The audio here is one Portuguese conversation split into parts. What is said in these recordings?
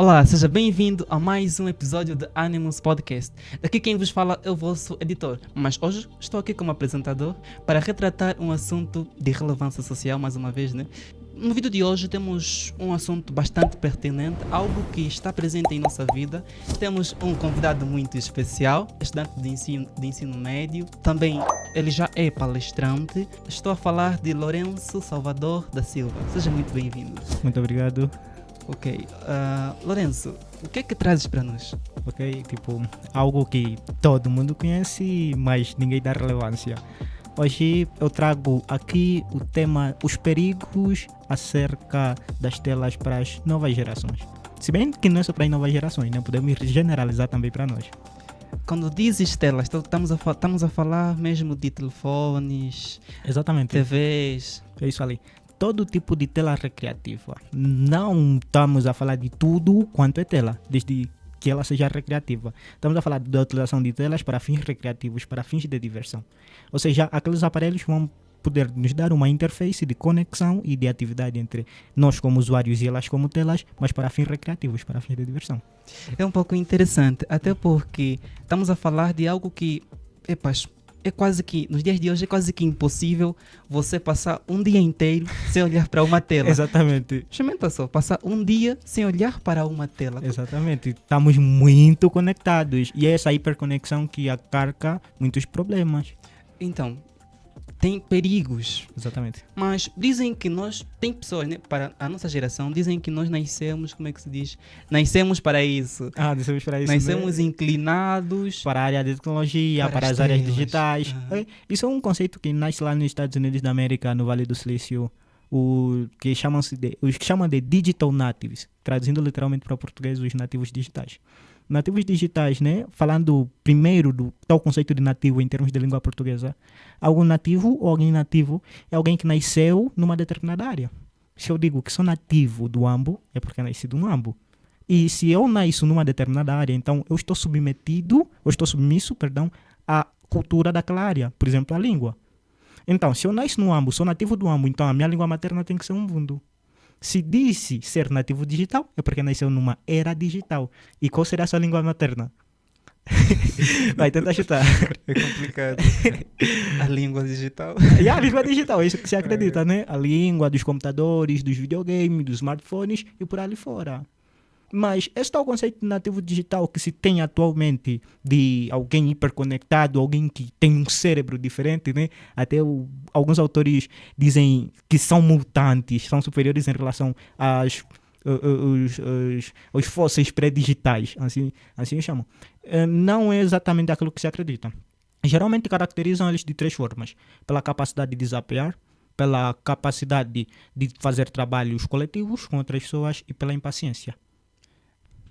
Olá, seja bem-vindo a mais um episódio de Animus Podcast. Daqui quem vos fala é o vosso editor, mas hoje estou aqui como apresentador para retratar um assunto de relevância social, mais uma vez, né? No vídeo de hoje temos um assunto bastante pertinente, algo que está presente em nossa vida. Temos um convidado muito especial, estudante de ensino médio, também ele já é palestrante. Estou a falar de Lourenço Salvador da Silva. Seja muito bem-vindo. Muito obrigado. Ok, Lourenço, o que é que trazes para nós? Ok, tipo, algo que todo mundo conhece, mas ninguém dá relevância. Hoje eu trago aqui o tema, os perigos acerca das telas para as novas gerações. Se bem que não é só para as novas gerações, né? Podemos generalizar também para nós. Quando dizes telas, estamos a falar mesmo de telefones, Exatamente. TVs. É isso ali. Todo tipo de tela recreativa. Não estamos a falar de tudo quanto é tela, desde que ela seja recreativa. Estamos a falar da utilização de telas para fins recreativos, para fins de diversão. Ou seja, aqueles aparelhos vão poder nos dar uma interface de conexão e de atividade entre nós como usuários e elas como telas, mas para fins recreativos, para fins de diversão. É um pouco interessante, até porque estamos a falar de algo que, é quase que, nos dias de hoje, é quase que impossível você passar um dia inteiro sem olhar para uma tela. Exatamente. Experimenta só, passar um dia sem olhar para uma tela. Exatamente. Estamos muito conectados e é essa hiperconexão que acarca muitos problemas. Então, tem perigos. Exatamente. Mas dizem que tem pessoas, né, para a nossa geração, dizem que nós nascemos, como é que se diz? Nascemos para isso. Nascemos para isso, Nascemos né? Para Para a área de tecnologia, para as as áreas telas. digitais. Isso é um conceito que nasce lá nos Estados Unidos da América, no Vale do Silício, os que chamam de digital natives, traduzindo literalmente para o português, os nativos digitais. Nativos digitais, né? Falando primeiro do tal conceito de nativo em termos de língua portuguesa, algum nativo ou alguém nativo é alguém que nasceu numa determinada área. Se eu digo que sou nativo do Ambo, é porque nasci no Ambo. E se eu nasço numa determinada área, então eu estou submisso, à cultura daquela área, por exemplo, a língua. Então, se eu nasço no Ambo, sou nativo do Ambo, então a minha língua materna tem que ser um Ubuntu. Se disse ser nativo digital, é porque nasceu numa era digital. E qual será a sua língua materna? Vai tentar chutar. É complicado. A língua digital. E a língua digital, é isso que se acredita, né? A língua dos computadores, dos videogames, dos smartphones e por ali fora. Mas este é o conceito de nativo digital que se tem atualmente de alguém hiperconectado, alguém que tem um cérebro diferente, né? Até alguns autores dizem que são mutantes, são superiores em relação aos fósseis pré-digitais, assim chamam. Não é exatamente aquilo que se acredita. Geralmente caracterizam eles de três formas: pela capacidade de desafiar, pela capacidade de fazer trabalhos coletivos com outras pessoas e pela impaciência.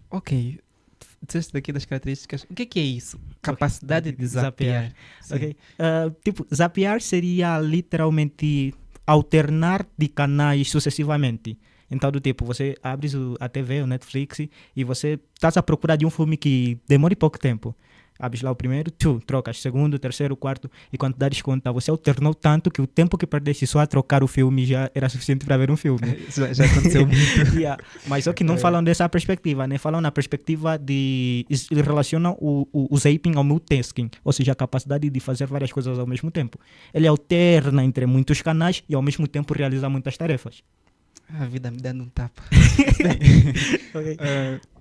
Ok. Disseste daqui das características. O que é isso? Capacidade de desafiar. Okay. Zapear seria literalmente alternar de canais sucessivamente. Então, do tipo, você abre a TV, o Netflix, e você está à procura de um filme que demore pouco tempo. Abres lá o primeiro, trocas, segundo, terceiro, quarto, e quando dares conta, você alternou tanto que o tempo que perdeste só a trocar o filme já era suficiente para ver um filme. Já aconteceu muito. Mas só que não falam dessa perspectiva, né? Falam na perspectiva de... relacionam o zaping ao multitasking, ou seja, a capacidade de fazer várias coisas ao mesmo tempo. Ele alterna entre muitos canais e ao mesmo tempo realiza muitas tarefas. A vida me dando um tapa. Okay.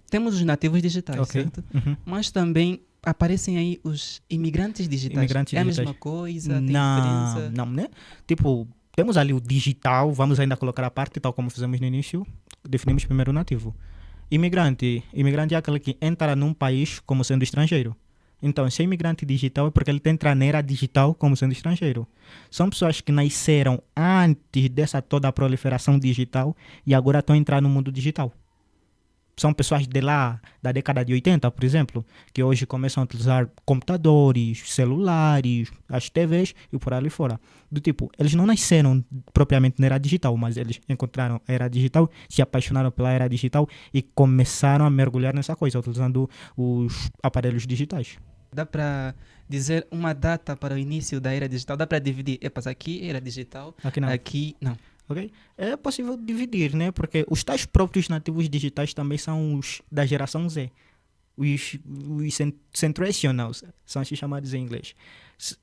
Temos os nativos digitais, certo? Uhum. Mas também aparecem aí os imigrantes digitais. É a mesma coisa? Tem diferença? Não, né? Tipo, temos ali o digital, vamos ainda colocar a parte, tal como fizemos no início, definimos primeiro o nativo. Imigrante é aquele que entra num país como sendo estrangeiro. Então, se é imigrante digital é porque ele entra na era digital como sendo estrangeiro. São pessoas que nasceram antes dessa toda a proliferação digital e agora estão entrando no mundo digital. São pessoas de lá, da década de 80, por exemplo, que hoje começam a utilizar computadores, celulares, as TVs e por ali fora. Do tipo, eles não nasceram propriamente na era digital, mas eles encontraram a era digital, se apaixonaram pela era digital e começaram a mergulhar nessa coisa, utilizando os aparelhos digitais. Dá para dizer uma data para o início da era digital? Dá para dividir? Aqui era digital, aqui não. Aqui não. Ok? É possível dividir, né? Porque os tais próprios nativos digitais também são os da geração Z. Os centrationals, são assim chamados em inglês.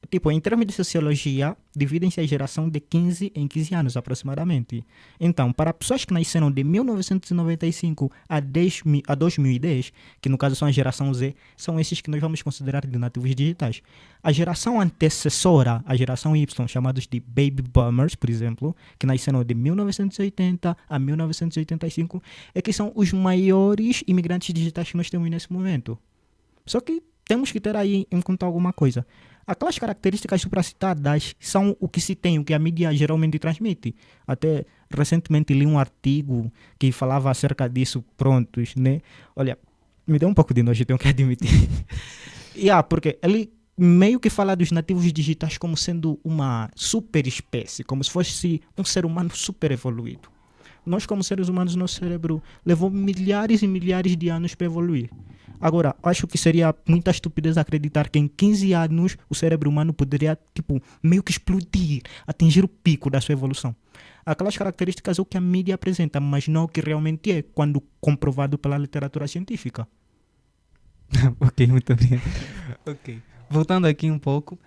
Tipo, em termos de sociologia, dividem-se a geração de 15 em 15 anos aproximadamente. Então, para pessoas que nasceram de 1995 a 2010, que no caso são a geração Z, são esses que nós vamos considerar de nativos digitais. A geração antecessora, a geração Y, chamados de Baby Boomers, por exemplo, que nasceram de 1980 a 1985, é que são os maiores imigrantes digitais que nós temos nesse momento. Só que temos que ter aí em conta alguma coisa. Aquelas características supracitadas são o que se tem, o que a mídia geralmente transmite. Até recentemente li um artigo que falava acerca disso, prontos, né? Olha, me deu um pouco de nojo, tenho que admitir. Porque ele meio que fala dos nativos digitais como sendo uma super espécie, como se fosse um ser humano super evoluído. Nós, como seres humanos, nosso cérebro levou milhares e milhares de anos para evoluir. Agora, acho que seria muita estupidez acreditar que em 15 anos o cérebro humano poderia, meio que explodir, atingir o pico da sua evolução. Aquelas características é o que a mídia apresenta, mas não o que realmente é, quando comprovado pela literatura científica. Ok, muito obrigado. Ok. Voltando aqui um pouco,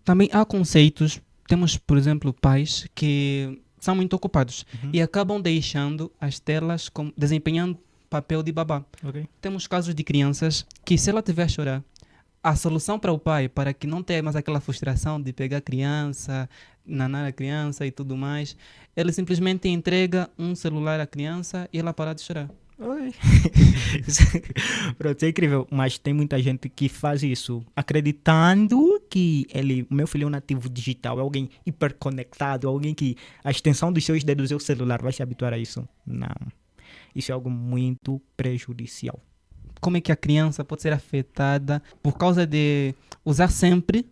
também há conceitos, temos, por exemplo, pais que são muito ocupados e acabam deixando as telas desempenhando papel de babá. Okay. Temos casos de crianças que, se ela tiver a chorar, a solução para o pai, para que não tenha mais aquela frustração de pegar a criança, nanar a criança e tudo mais, ele simplesmente entrega um celular à criança e ela para de chorar. Oi. Pronto, é incrível, mas tem muita gente que faz isso acreditando que o meu filho é um nativo digital, é alguém hiperconectado, alguém que a extensão dos seus dedos é o celular, vai se habituar a isso. Não, isso é algo muito prejudicial. Como é que a criança pode ser afetada por causa de usar sempre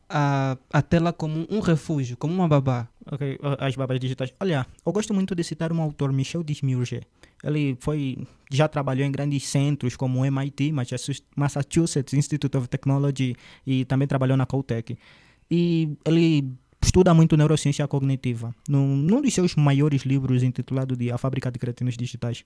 a tela como um refúgio, como uma babá? Ok, as babás digitais. Olha, eu gosto muito de citar um autor, Michel Desmurger. Ele já trabalhou em grandes centros como o MIT, Massachusetts Institute of Technology, e também trabalhou na Caltech. E ele estuda muito neurociência cognitiva. Num dos seus maiores livros, intitulado de A Fábrica de Cretinos Digitais,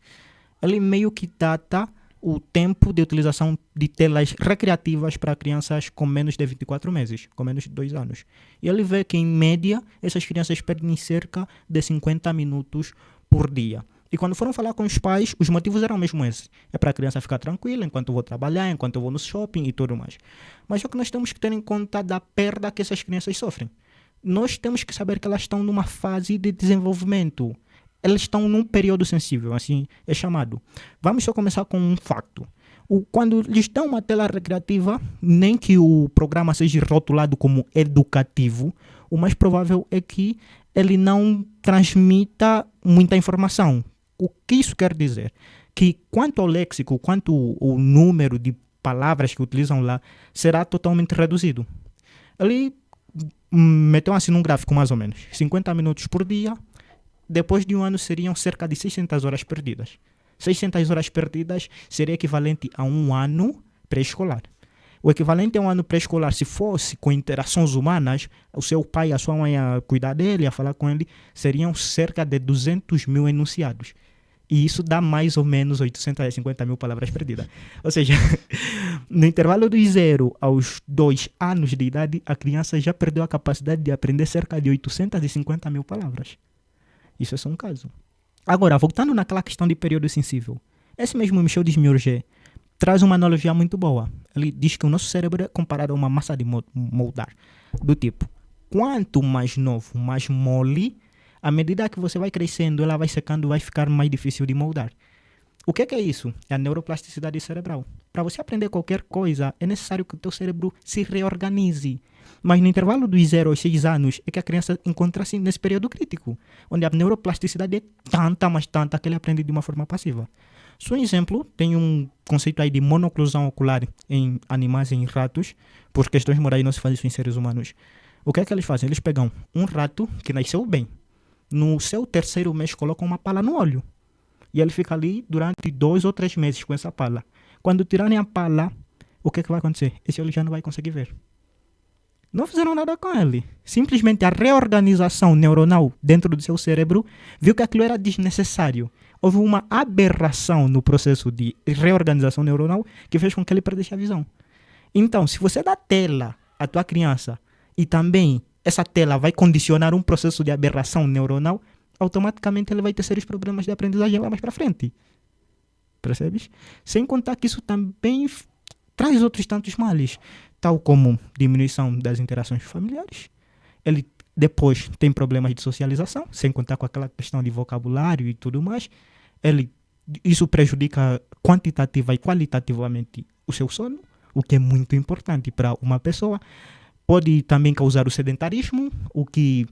ele meio que data o tempo de utilização de telas recreativas para crianças com menos de 24 meses, com menos de 2 anos. E ele vê que, em média, essas crianças perdem cerca de 50 minutos por dia. E quando foram falar com os pais, os motivos eram mesmo esses. É para a criança ficar tranquila enquanto eu vou trabalhar, enquanto eu vou no shopping e tudo mais. Mas é que nós temos que ter em conta da perda que essas crianças sofrem. Nós temos que saber que elas estão numa fase de desenvolvimento. Elas estão num período sensível, assim é chamado. Vamos só começar com um facto. Quando lhes dão uma tela recreativa, nem que o programa seja rotulado como educativo, o mais provável é que ele não transmita muita informação. O que isso quer dizer? Que quanto ao léxico, quanto ao número de palavras que utilizam lá, será totalmente reduzido. Ele meteu assim num gráfico mais ou menos, 50 minutos por dia. Depois de um ano seriam cerca de 600 horas perdidas. 600 horas perdidas seria equivalente a um ano pré-escolar. O equivalente a um ano pré-escolar, se fosse com interações humanas, o seu pai e a sua mãe a cuidar dele, a falar com ele, seriam cerca de 200 mil enunciados. E isso dá mais ou menos 850 mil palavras perdidas. Ou seja, no intervalo dos 0 aos 2 anos de idade, a criança já perdeu a capacidade de aprender cerca de 850 mil palavras. Isso é só um caso. Agora, voltando naquela questão de período sensível, esse mesmo Michel Desmurger traz uma analogia muito boa. Ele diz que o nosso cérebro é comparado a uma massa de moldar. Do tipo, quanto mais novo, mais mole, à medida que você vai crescendo, ela vai secando, vai ficar mais difícil de moldar. O que é isso? É a neuroplasticidade cerebral. Para você aprender qualquer coisa, é necessário que o teu cérebro se reorganize. Mas no intervalo dos 0 aos 6 anos é que a criança encontra-se nesse período crítico, onde a neuroplasticidade é tanta, mas tanta, que ele aprende de uma forma passiva. Só um exemplo, tem um conceito aí de monoclusão ocular em animais e em ratos, por questões morais não se faz isso em seres humanos. O que é que eles fazem? Eles pegam um rato que nasceu bem, no seu 3º mês colocam uma pala no olho, e ele fica ali durante 2 ou 3 meses com essa pala. Quando tirarem a pala, o que é que vai acontecer? Esse olho já não vai conseguir ver. Não fizeram nada com ele. Simplesmente a reorganização neuronal dentro do seu cérebro viu que aquilo era desnecessário. Houve uma aberração no processo de reorganização neuronal que fez com que ele perdesse a visão. Então, se você dá tela à tua criança e também essa tela vai condicionar um processo de aberração neuronal, automaticamente ele vai ter sérios problemas de aprendizagem lá mais para frente. Percebes? Sem contar que isso também traz outros tantos males, tal como diminuição das interações familiares. Ele depois tem problemas de socialização, sem contar com aquela questão de vocabulário e tudo mais. Isso prejudica quantitativa e qualitativamente o seu sono, o que é muito importante para uma pessoa. Pode também causar o sedentarismo, o que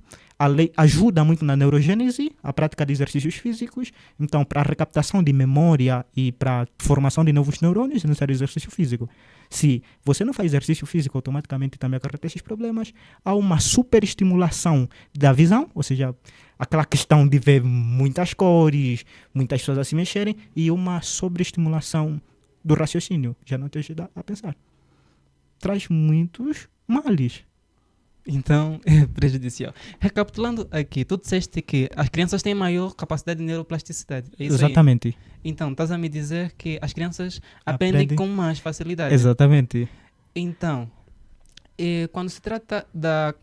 ajuda muito na neurogênese, a prática de exercícios físicos. Então, para a recaptação de memória e para a formação de novos neurônios, é necessário exercício físico. Se você não faz exercício físico, automaticamente também acarreta esses problemas. Há uma superestimulação da visão, ou seja, aquela questão de ver muitas cores, muitas pessoas a se mexerem, e uma sobreestimulação do raciocínio. Já não te ajuda a pensar. Traz muitos males. Então, é prejudicial. Recapitulando aqui, tu disseste que as crianças têm maior capacidade de neuroplasticidade. É isso Exatamente. aí? Então, estás a me dizer que as crianças aprendem com mais facilidade. Exatamente. Então, quando se trata da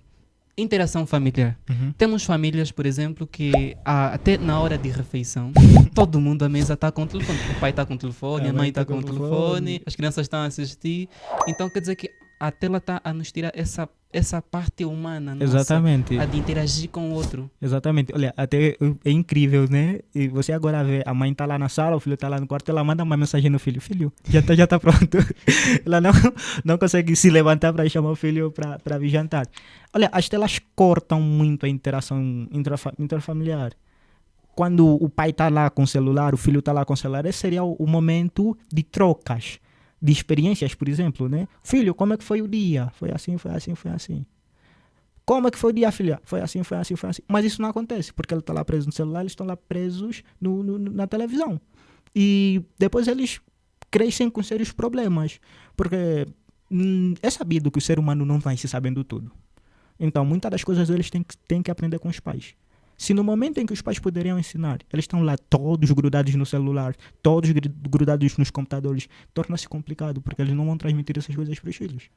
interação familiar, temos famílias, por exemplo, que até na hora de refeição, todo mundo à mesa está com o telefone. O pai está com o telefone, a mãe está com o telefone, as crianças estão a assistir. Então, quer dizer que a tela está a nos tirar essa parte humana nossa, exatamente, a de interagir com o outro. Exatamente. Olha, até é incrível, né? E você agora vê, a mãe está lá na sala, o filho está lá no quarto, ela manda uma mensagem no filho. Filho, já tá pronto. Ela não consegue se levantar para chamar o filho para vir jantar. Olha, as telas cortam muito a interação intrafamiliar. Quando o pai está lá com o celular, o filho está lá com o celular, esse seria o momento de trocas, de experiências, por exemplo, né? Filho, como é que foi o dia? Foi assim, foi assim, foi assim. Como é que foi o dia, filha? Foi assim, foi assim, foi assim. Mas isso não acontece, porque ele está lá preso no celular, eles estão lá presos na televisão. E depois eles crescem com sérios problemas, porque é sabido que o ser humano não vai se sabendo tudo. Então, muitas das coisas eles têm que aprender com os pais. Se no momento em que os pais poderiam ensinar, eles estão lá todos grudados no celular, todos grudados nos computadores, torna-se complicado, porque eles não vão transmitir essas coisas para os filhos.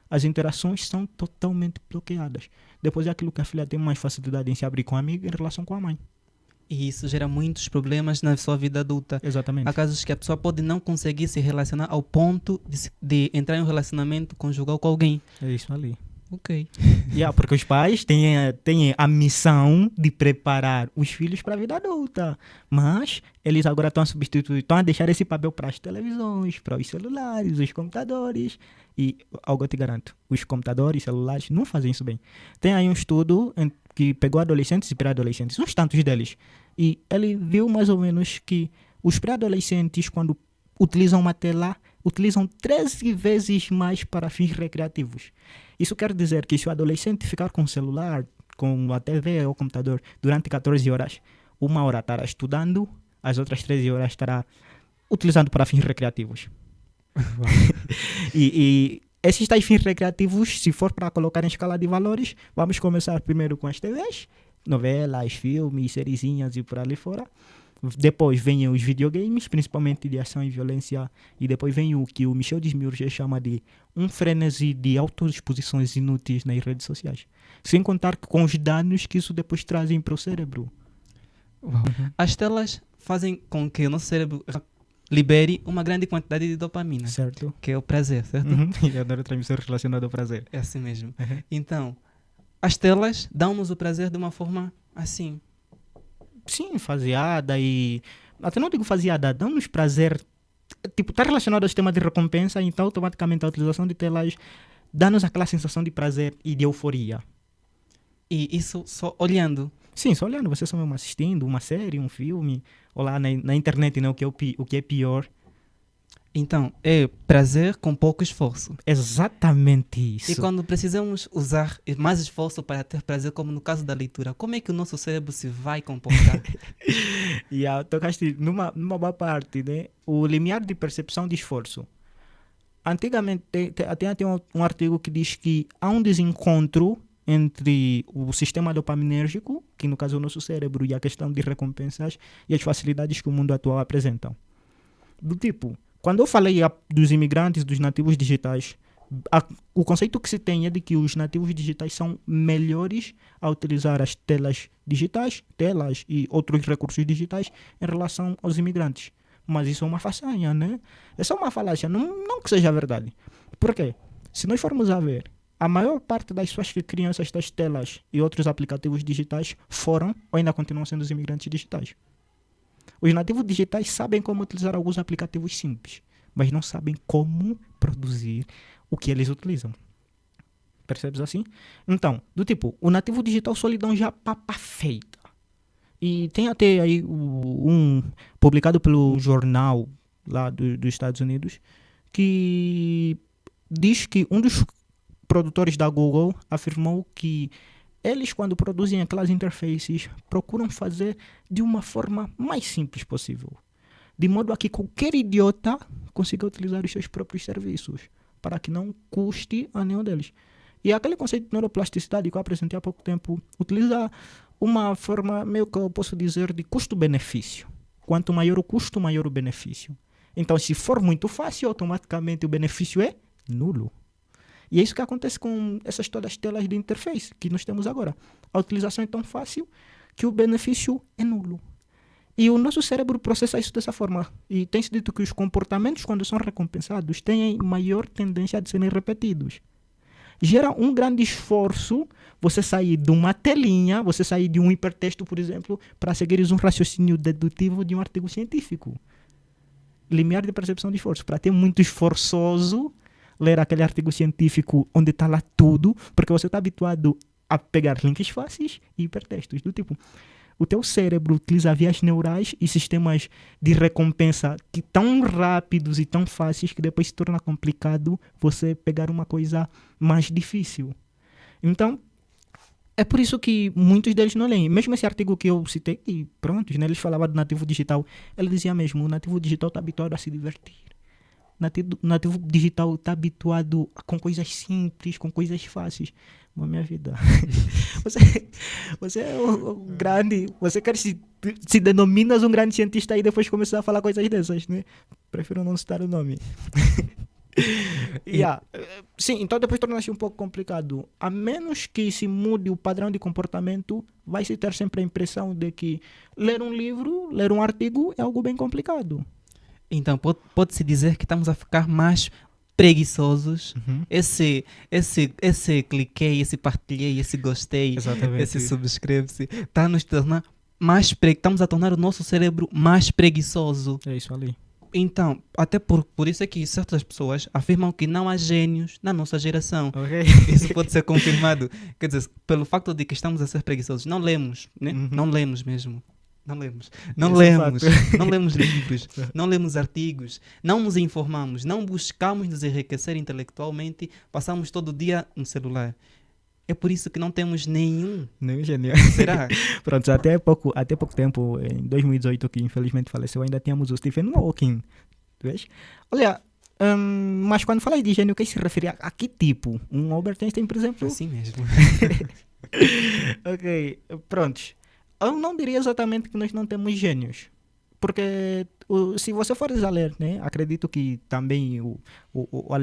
As interações são totalmente bloqueadas. Depois é aquilo que a filha tem mais facilidade em se abrir com a amiga em relação com a mãe. E isso gera muitos problemas na sua vida adulta. Exatamente. Há casos que a pessoa pode não conseguir se relacionar ao ponto de entrar em um relacionamento conjugal com alguém. É isso ali. Ok. Porque os pais têm a missão de preparar os filhos para a vida adulta. Mas eles agora estão a deixar esse papel para as televisões, para os celulares, os computadores. E algo eu te garanto, os computadores, celulares não fazem isso bem. Tem aí um estudo que pegou adolescentes e pré-adolescentes, uns tantos deles. E ele viu mais ou menos que os pré-adolescentes, quando utilizam uma tela, utilizam 13 vezes mais para fins recreativos. Isso quer dizer que se o adolescente ficar com o celular, com a TV ou o computador durante 14 horas, 1 hora estará estudando, as outras 13 horas estará utilizando para fins recreativos. e esses tais fins recreativos, se for para colocar em escala de valores, vamos começar primeiro com as TVs, novelas, filmes, sériezinhas e por ali fora. Depois vêm os videogames, principalmente de ação e violência, e depois vem o que o Michel Desmiurge chama de um frenesi de autoexposições inúteis nas redes sociais. Sem contar com os danos que isso depois trazem para o cérebro. As telas fazem com que o nosso cérebro libere uma grande quantidade de dopamina. Certo. Que é o prazer, certo? E adoro transmissão relacionada ao prazer. É assim mesmo. Então, as telas dão-nos o prazer de uma forma assim. Sim, faseada e... Até não digo faseada, dão-nos prazer. Tipo, está relacionado ao sistema de recompensa, então automaticamente a utilização de telas dá-nos aquela sensação de prazer e de euforia. E isso só olhando. Sim, só olhando. Você só mesmo assistindo uma série, um filme, ou lá na internet, né, o que é pior. Então, é prazer com pouco esforço. Exatamente isso. E quando precisamos usar mais esforço para ter prazer, como no caso da leitura, como é que o nosso cérebro se vai comportar? Tocaste numa boa parte, né? O limiar de percepção de esforço. Antigamente, tem um artigo que diz que há um desencontro entre o sistema dopaminérgico, que no caso é o nosso cérebro, e a questão de recompensas e as facilidades que o mundo atual apresentam. Do tipo, quando eu falei dos imigrantes, dos nativos digitais, o conceito que se tem é de que os nativos digitais são melhores a utilizar as telas digitais, telas e outros recursos digitais em relação aos imigrantes. Mas isso é uma façanha, né? Essa é uma falácia, não que seja verdade. Por quê? Se nós formos a ver, a maior parte das pessoas que criam essas telas e outros aplicativos digitais foram ou ainda continuam sendo os imigrantes digitais. Os nativos digitais sabem como utilizar alguns aplicativos simples, mas não sabem como produzir o que eles utilizam. Percebes assim? Então, do tipo, o nativo digital só lhe dá já papa feita. E tem até aí um publicado pelo jornal lá dos Estados Unidos que diz que um dos produtores da Google afirmou que eles, quando produzem aquelas interfaces, procuram fazer de uma forma mais simples possível, de modo a que qualquer idiota consiga utilizar os seus próprios serviços, para que não custe a nenhum deles. E aquele conceito de neuroplasticidade que eu apresentei há pouco tempo utiliza uma forma, meio que eu posso dizer, de custo-benefício. Quanto maior o custo, maior o benefício. Então, se for muito fácil, automaticamente o benefício é nulo. E é isso que acontece com essas todas as telas de interface que nós temos agora. A utilização é tão fácil que o benefício é nulo. E o nosso cérebro processa isso dessa forma. E tem-se dito que os comportamentos, quando são recompensados, têm maior tendência de serem repetidos. Gera um grande esforço você sair de uma telinha, você sair de um hipertexto, por exemplo, para seguir um raciocínio dedutivo de um artigo científico. Limiar de percepção de esforço. Para ter muito esforçoso ler aquele artigo científico onde está lá tudo, porque você está habituado a pegar links fáceis e hipertextos. Do tipo, o teu cérebro utiliza vias neurais e sistemas de recompensa que tão rápidos e tão fáceis que depois se torna complicado você pegar uma coisa mais difícil. Então, é por isso que muitos deles não leem. Mesmo esse artigo que eu citei, e pronto, né, eles falavam do nativo digital, ele dizia mesmo, o nativo digital está habituado a se divertir. O nativo digital está habituado com coisas simples, com coisas fáceis. Mas minha vida, você é o grande, você quer se denominas um grande cientista e depois começar a falar coisas dessas, né? Prefiro não citar o nome. Sim, então depois torna-se um pouco complicado. A menos que se mude o padrão de comportamento, vai se ter sempre a impressão de que ler um livro, ler um artigo é algo bem complicado. Então, pode-se dizer que estamos a ficar mais preguiçosos. Uhum. Esse cliquei, esse partilhei, esse gostei, Exatamente. esse subscreve-se, está nos tornar estamos a tornar o nosso cérebro mais preguiçoso. É isso ali. Então, até por isso é que certas pessoas afirmam que não há gênios na nossa geração. Okay. Isso pode ser confirmado. Quer dizer, pelo facto de que estamos a ser preguiçosos. Não lemos, né? Uhum. Não lemos mesmo. Não lemos. Não lemos livros, não lemos artigos, não nos informamos, não buscamos nos enriquecer intelectualmente, passamos todo o dia no celular. É por isso que não temos nenhum gênio. Será? Pronto, até pouco tempo, em 2018, que infelizmente faleceu, ainda tínhamos o Stephen Hawking. Tu vês? Olha, mas quando falei de gênio, o que se referia a que tipo? Um Albert Einstein, por exemplo? Assim mesmo. Ok, prontos. Eu não diria exatamente que nós não temos gênios. Porque se você for a ler, né, acredito que também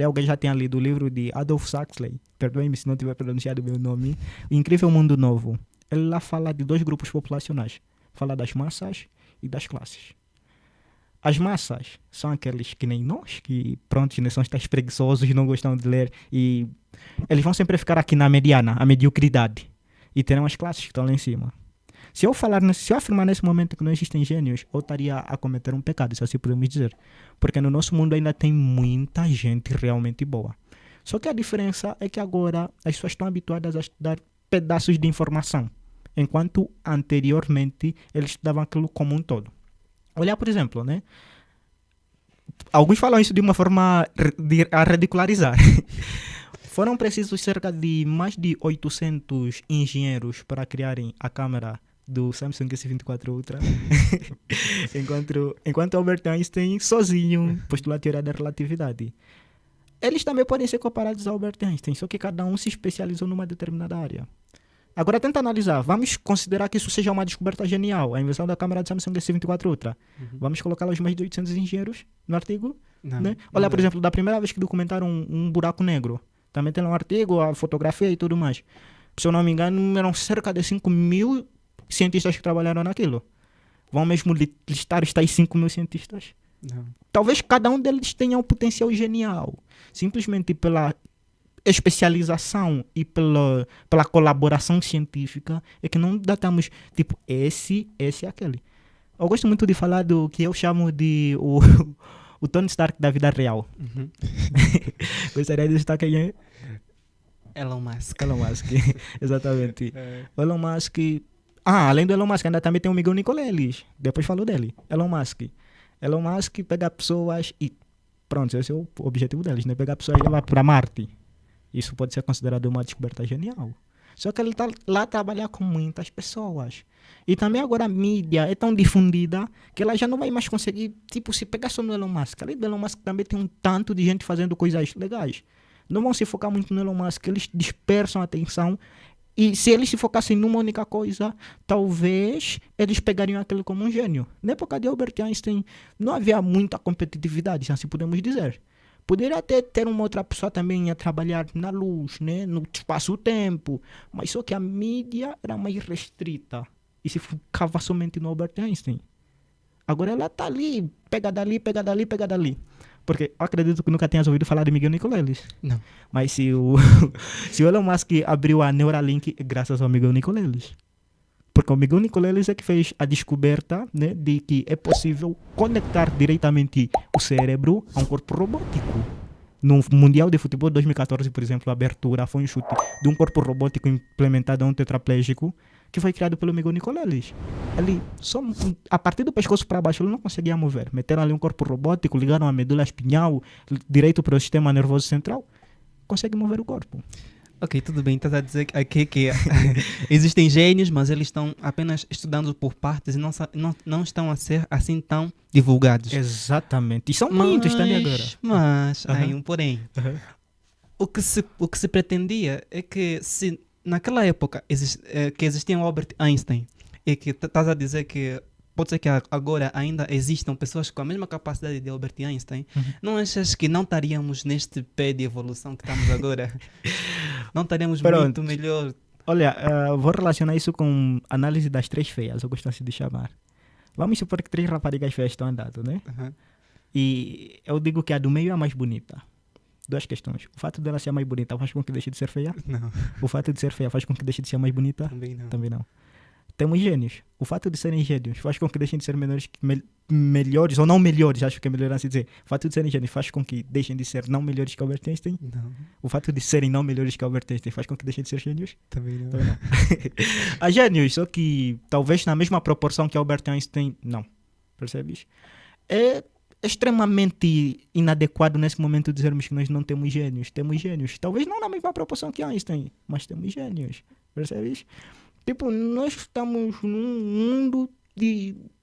alguém já tenha lido o livro de Aldous Huxley, perdoe-me se não tiver pronunciado o meu nome, O Incrível Mundo Novo. Ele lá fala de dois grupos populacionais. Fala das massas e das classes. As massas são aqueles que nem nós, que pronto, né, são tais preguiçosos e não gostam de ler. E eles vão sempre ficar aqui na mediana, a mediocridade. E terão as classes que estão lá em cima. Se eu afirmar nesse momento que não existem gênios, eu estaria a cometer um pecado, se assim podemos dizer. Porque no nosso mundo ainda tem muita gente realmente boa. Só que a diferença é que agora as pessoas estão habituadas a estudar pedaços de informação, enquanto anteriormente eles estudavam aquilo como um todo. Olhar, por exemplo, né? Alguns falam isso de uma forma a ridicularizar. Foram precisos cerca de mais de 800 engenheiros para criarem a câmera do Samsung S24 Ultra, enquanto Albert Einstein sozinho postulou a teoria da relatividade. eles também podem ser comparados ao Albert Einstein, só que cada um se especializou numa determinada área. Agora tenta analisar, vamos considerar que isso seja uma descoberta genial, a invenção da câmera de Samsung S24 Ultra. Vamos colocar os mais de 800 engenheiros no artigo? Não, Né? não Olha, por dá. exemplo, da primeira vez que documentaram um buraco negro, também tem lá um artigo, a fotografia e tudo mais. Se eu não me engano, eram cerca de 5.000 cientistas que trabalharam naquilo. Vão mesmo listar os tais 5.000 cientistas? Não. Talvez cada um deles tenha um potencial genial. Simplesmente pela especialização e pela colaboração científica é que não datamos, tipo, esse e aquele. Eu gosto muito de falar do que eu chamo de o Tony Stark da vida real. Uhum. Gostaria de citar quem é? Elon Musk. Elon Musk. Exatamente. O Elon Musk... além do Elon Musk, ainda também tem o Miguel Nicoleles. Depois falou dele. Elon Musk. Elon Musk pega pessoas e... Pronto, esse é o objetivo deles, né? Pegar pessoas e levar para Marte. Isso pode ser considerado uma descoberta genial. Só que ele está lá a trabalhar com muitas pessoas. E também agora a mídia é tão difundida que ela já não vai mais conseguir, tipo, se pegar só no Elon Musk. Além do Elon Musk também tem um tanto de gente fazendo coisas legais. Não vão se focar muito no Elon Musk, eles dispersam a atenção. E se eles se focassem numa única coisa, talvez eles pegariam aquilo como um gênio. Na época de Albert Einstein não havia muita competitividade, se assim podemos dizer. Poderia até ter uma outra pessoa também a trabalhar na luz, né? No espaço-tempo, mas só que a mídia era mais restrita e se focava somente no Albert Einstein. Agora ela está ali, pega dali, pega dali, pega dali. Porque eu acredito que nunca tenhas ouvido falar de Miguel Nicoleles. Não. Mas se o Elon Musk abriu a Neuralink é graças ao Miguel Nicoleles. Porque o Miguel Nicoleles é que fez a descoberta, né, de que é possível conectar diretamente o cérebro a um corpo robótico. No Mundial de Futebol 2014, por exemplo, a abertura foi um chute de um corpo robótico implementado a um tetraplégico que foi criado pelo Miguel Nicoleles. Ele, só a partir do pescoço para baixo, ele não conseguia mover. Meteram ali um corpo robótico, ligaram a medula espinhal direito para o sistema nervoso central, consegue mover o corpo. Ok, tudo bem. Estás a dizer aqui que existem gênios, mas eles estão apenas estudando por partes e não estão a ser assim tão divulgados. Exatamente. E são muitos também agora. Mas, Aham. aí um porém. O que se pretendia é que se naquela época que existia o Albert Einstein e que estás a dizer que pode ser que agora ainda existam pessoas com a mesma capacidade de Albert Einstein, não achas que não estaríamos neste pé de evolução que estamos agora? Não estaríamos Pronto. muito melhor? Olha, vou relacionar isso com análise das três feias, eu gosto assim de chamar. Vamos supor que 3 raparigas feias estão andando, né? Aham. E eu digo que a do meio é a mais bonita. 2 questões. O fato dela ser a mais bonita faz com que deixe de ser feia? Não, O fato de ser feia faz com que deixe de ser mais bonita? também não. Também não. Temos gênios. O fato de serem gênios faz com que deixem de ser melhores, ou não melhores, acho que é melhor assim dizer. O fato de serem gênios faz com que deixem de ser não melhores que Albert Einstein. Não, O fato de serem não melhores que Albert Einstein faz com que deixem de ser gênios. também não. Também não. Há gênios, só que talvez na mesma proporção que Albert Einstein, não. Percebes? É extremamente inadequado nesse momento dizermos que nós não temos gênios. Temos gênios. Talvez não na mesma proporção que Einstein, mas temos gênios. Percebes? Tipo, nós estamos num mundo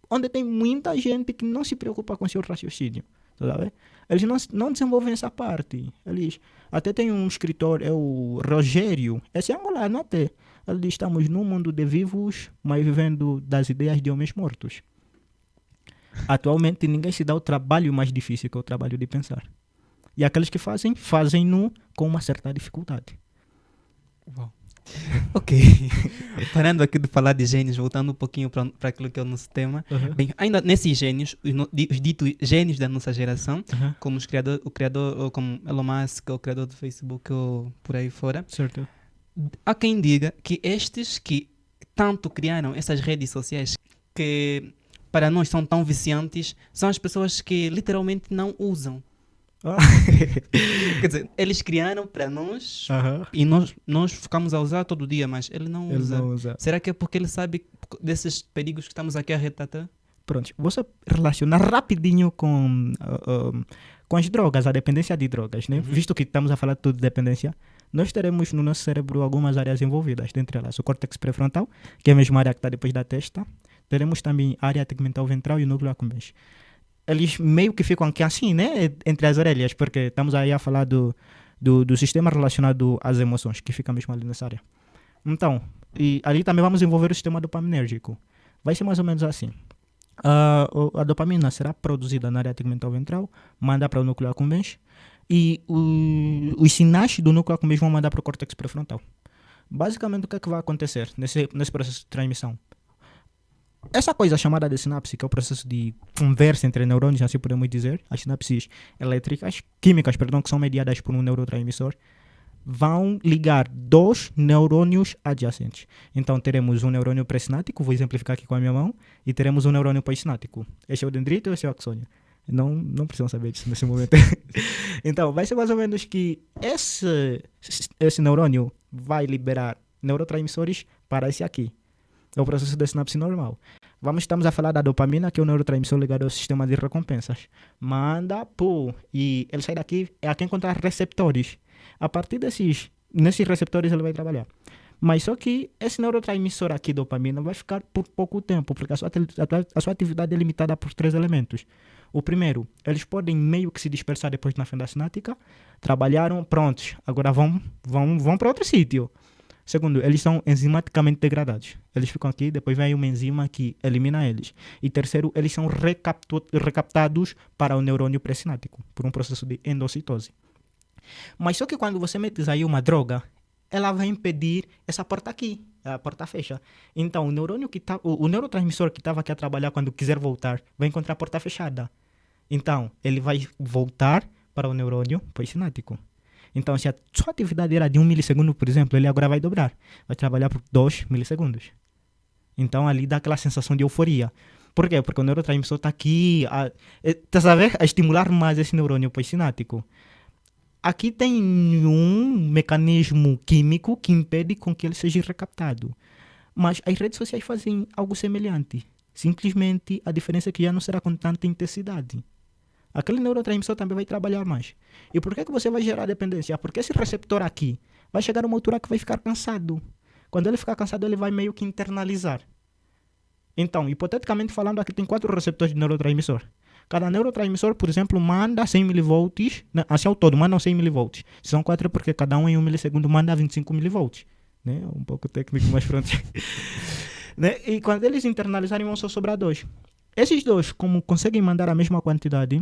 onde tem muita gente que não se preocupa com seu raciocínio. Tá vendo? Eles não desenvolvem essa parte. Eles até tem um escritor, é o Rogério. Esse é angolano até. Ele diz, estamos num mundo de vivos, mas vivendo das ideias de homens mortos. Atualmente ninguém se dá o trabalho mais difícil que é o trabalho de pensar. E aqueles que fazem-no com uma certa dificuldade. Uau. Ok. Parando aqui de falar de gênios, voltando um pouquinho para aquilo que é o nosso tema. Bem, ainda nesses gênios, os ditos gênios da nossa geração, como o criador, ou como Elon Musk, o criador do Facebook, ou por aí fora, Certo. há quem diga que estes que tanto criaram essas redes sociais que para nós são tão viciantes, são as pessoas que literalmente não usam. Quer dizer, eles criaram para nós e nós ficamos a usar todo dia, mas ele não Ele usa. não usa. Será que é porque ele sabe desses perigos que estamos aqui a retratar? Pronto, vou só relacionar rapidinho com as drogas, a dependência de drogas, né? Visto que estamos a falar de tudo de dependência, nós teremos no nosso cérebro algumas áreas envolvidas, dentre elas o córtex pré-frontal, que é a mesma área que está depois da testa. Teremos também a área tegmental ventral e o núcleo accumbens. eles meio que ficam aqui assim, né? Entre as orelhas, porque estamos aí a falar do sistema relacionado às emoções, que fica mesmo ali nessa área. Então, e ali também vamos envolver o sistema dopaminérgico. Vai ser mais ou menos assim. A dopamina será produzida na área tegmental ventral, manda para o núcleo accumbens, e os sinais do núcleo accumbens vão mandar para o córtex pré-frontal. Basicamente, o que é que vai acontecer nesse processo de transmissão? Essa coisa chamada de sinapse, que é o processo de conversa entre neurônios, assim podemos dizer, as sinapses químicas, que são mediadas por um neurotransmissor, vão ligar dois neurônios adjacentes. Então teremos um neurônio pré-sináptico, vou exemplificar aqui com a minha mão, e teremos um neurônio pós-sináptico. Este é o dendrito e este é o axônio. Não precisam saber disso nesse momento. Então, vai ser mais ou menos que esse neurônio vai liberar neurotransmissores para esse aqui. É o processo da sinapse normal. Estamos a falar da dopamina, que é o neurotransmissor ligado ao sistema de recompensas. Manda, e ele sai daqui, é aqui encontrar receptores. A partir nesses receptores ele vai trabalhar. Mas só que esse neurotransmissor aqui, dopamina, vai ficar por pouco tempo, porque a sua atividade é limitada por 3 elementos. O primeiro, eles podem meio que se dispersar depois na fenda sináptica, trabalharam, prontos, agora vão para outro sítio. Segundo, eles são enzimaticamente degradados. Eles ficam aqui, depois vem uma enzima que elimina eles. E terceiro, eles são recaptados para o neurônio pré-sináptico, por um processo de endocitose. Mas só que quando você metes aí uma droga, ela vai impedir essa porta aqui, a porta fecha. Então, o neurotransmissor que estava aqui a trabalhar quando quiser voltar, vai encontrar a porta fechada. Então, ele vai voltar para o neurônio pós-sináptico. Então, se a sua atividade era de 1 milissegundo, por exemplo, ele agora vai dobrar. Vai trabalhar por 2 milissegundos. Então, ali dá aquela sensação de euforia. Por quê? Porque o neurotransmissor está aqui a estimular mais esse neurônio pós-sináptico. Aqui tem um mecanismo químico que impede com que ele seja recaptado. Mas as redes sociais fazem algo semelhante. Simplesmente a diferença é que já não será com tanta intensidade. Aquele neurotransmissor também vai trabalhar mais. E por que você vai gerar dependência? Porque esse receptor aqui vai chegar a uma altura que vai ficar cansado. Quando ele ficar cansado, ele vai meio que internalizar. Então, hipoteticamente falando, aqui tem 4 receptores de neurotransmissor. Cada neurotransmissor, por exemplo, manda 100 mV, assim ao todo, mandam 100 mV. Se são 4 é porque cada um em 1 milissegundo manda 25 mV. Né? Um pouco técnico, mas pronto. Né? E quando eles internalizarem, vão só sobrar 2. Esses 2, como conseguem mandar a mesma quantidade,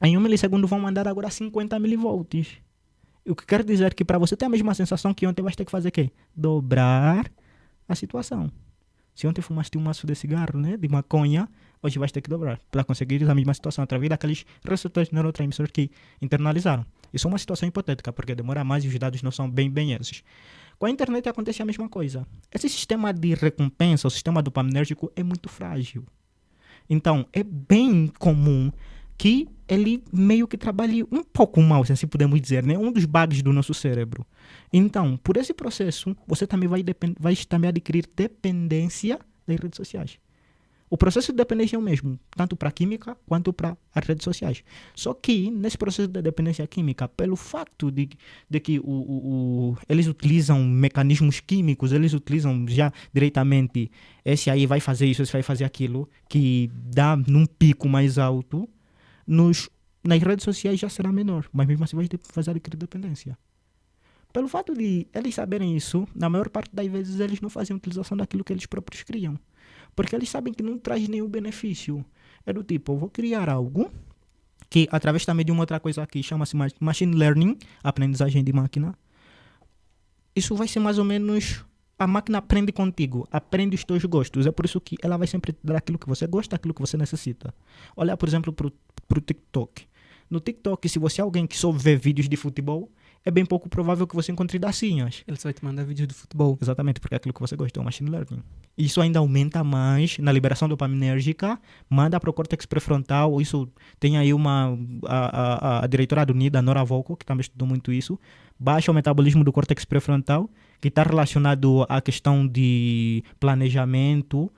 em 1 milissegundo vão mandar agora 50 mV. O que quer dizer que para você ter a mesma sensação que ontem, vai ter que fazer o quê? Dobrar a situação. Se ontem fumaste um maço de cigarro, né, de maconha, hoje vais ter que dobrar para conseguir a mesma situação através daqueles receptores de neurotransmissores que internalizaram. Isso é uma situação hipotética, porque demora mais e os dados não são bem esses. Com a internet acontece a mesma coisa. Esse sistema de recompensa, o sistema dopaminérgico, é muito frágil. Então, é bem comum que ele meio que trabalhe um pouco mal, se assim podemos dizer, né? Um dos bugs do nosso cérebro. Então, por esse processo, você também vai também adquirir dependência das redes sociais. O processo de dependência é o mesmo, tanto para a química quanto para as redes sociais. Só que, nesse processo de dependência química, pelo facto de que eles utilizam mecanismos químicos, eles utilizam já diretamente, esse aí vai fazer isso, esse vai fazer aquilo, que dá num pico mais alto, nas redes sociais já será menor, mas mesmo assim vai fazer adquirir dependência. Pelo fato de eles saberem isso, na maior parte das vezes eles não fazem utilização daquilo que eles próprios criam. Porque eles sabem que não traz nenhum benefício. É do tipo, eu vou criar algo que, através também de uma outra coisa aqui, chama-se Machine Learning, aprendizagem de máquina. Isso vai ser mais ou menos, a máquina aprende contigo, aprende os teus gostos. É por isso que ela vai sempre te dar aquilo que você gosta, aquilo que você necessita. Olha, por exemplo, para o TikTok. No TikTok, se você é alguém que só vê vídeos de futebol, é bem pouco provável que você encontre dancinhas. Ele só vai te mandar vídeos de futebol. Exatamente, porque é aquilo que você gosta, é o machine learning. Isso ainda aumenta mais na liberação dopaminérgica, manda para o córtex pré-frontal. Isso tem aí a diretora do NIDA, a Nora Volkow, que também estudou muito isso. Baixa o metabolismo do córtex pré-frontal, que está relacionado à questão de planejamento.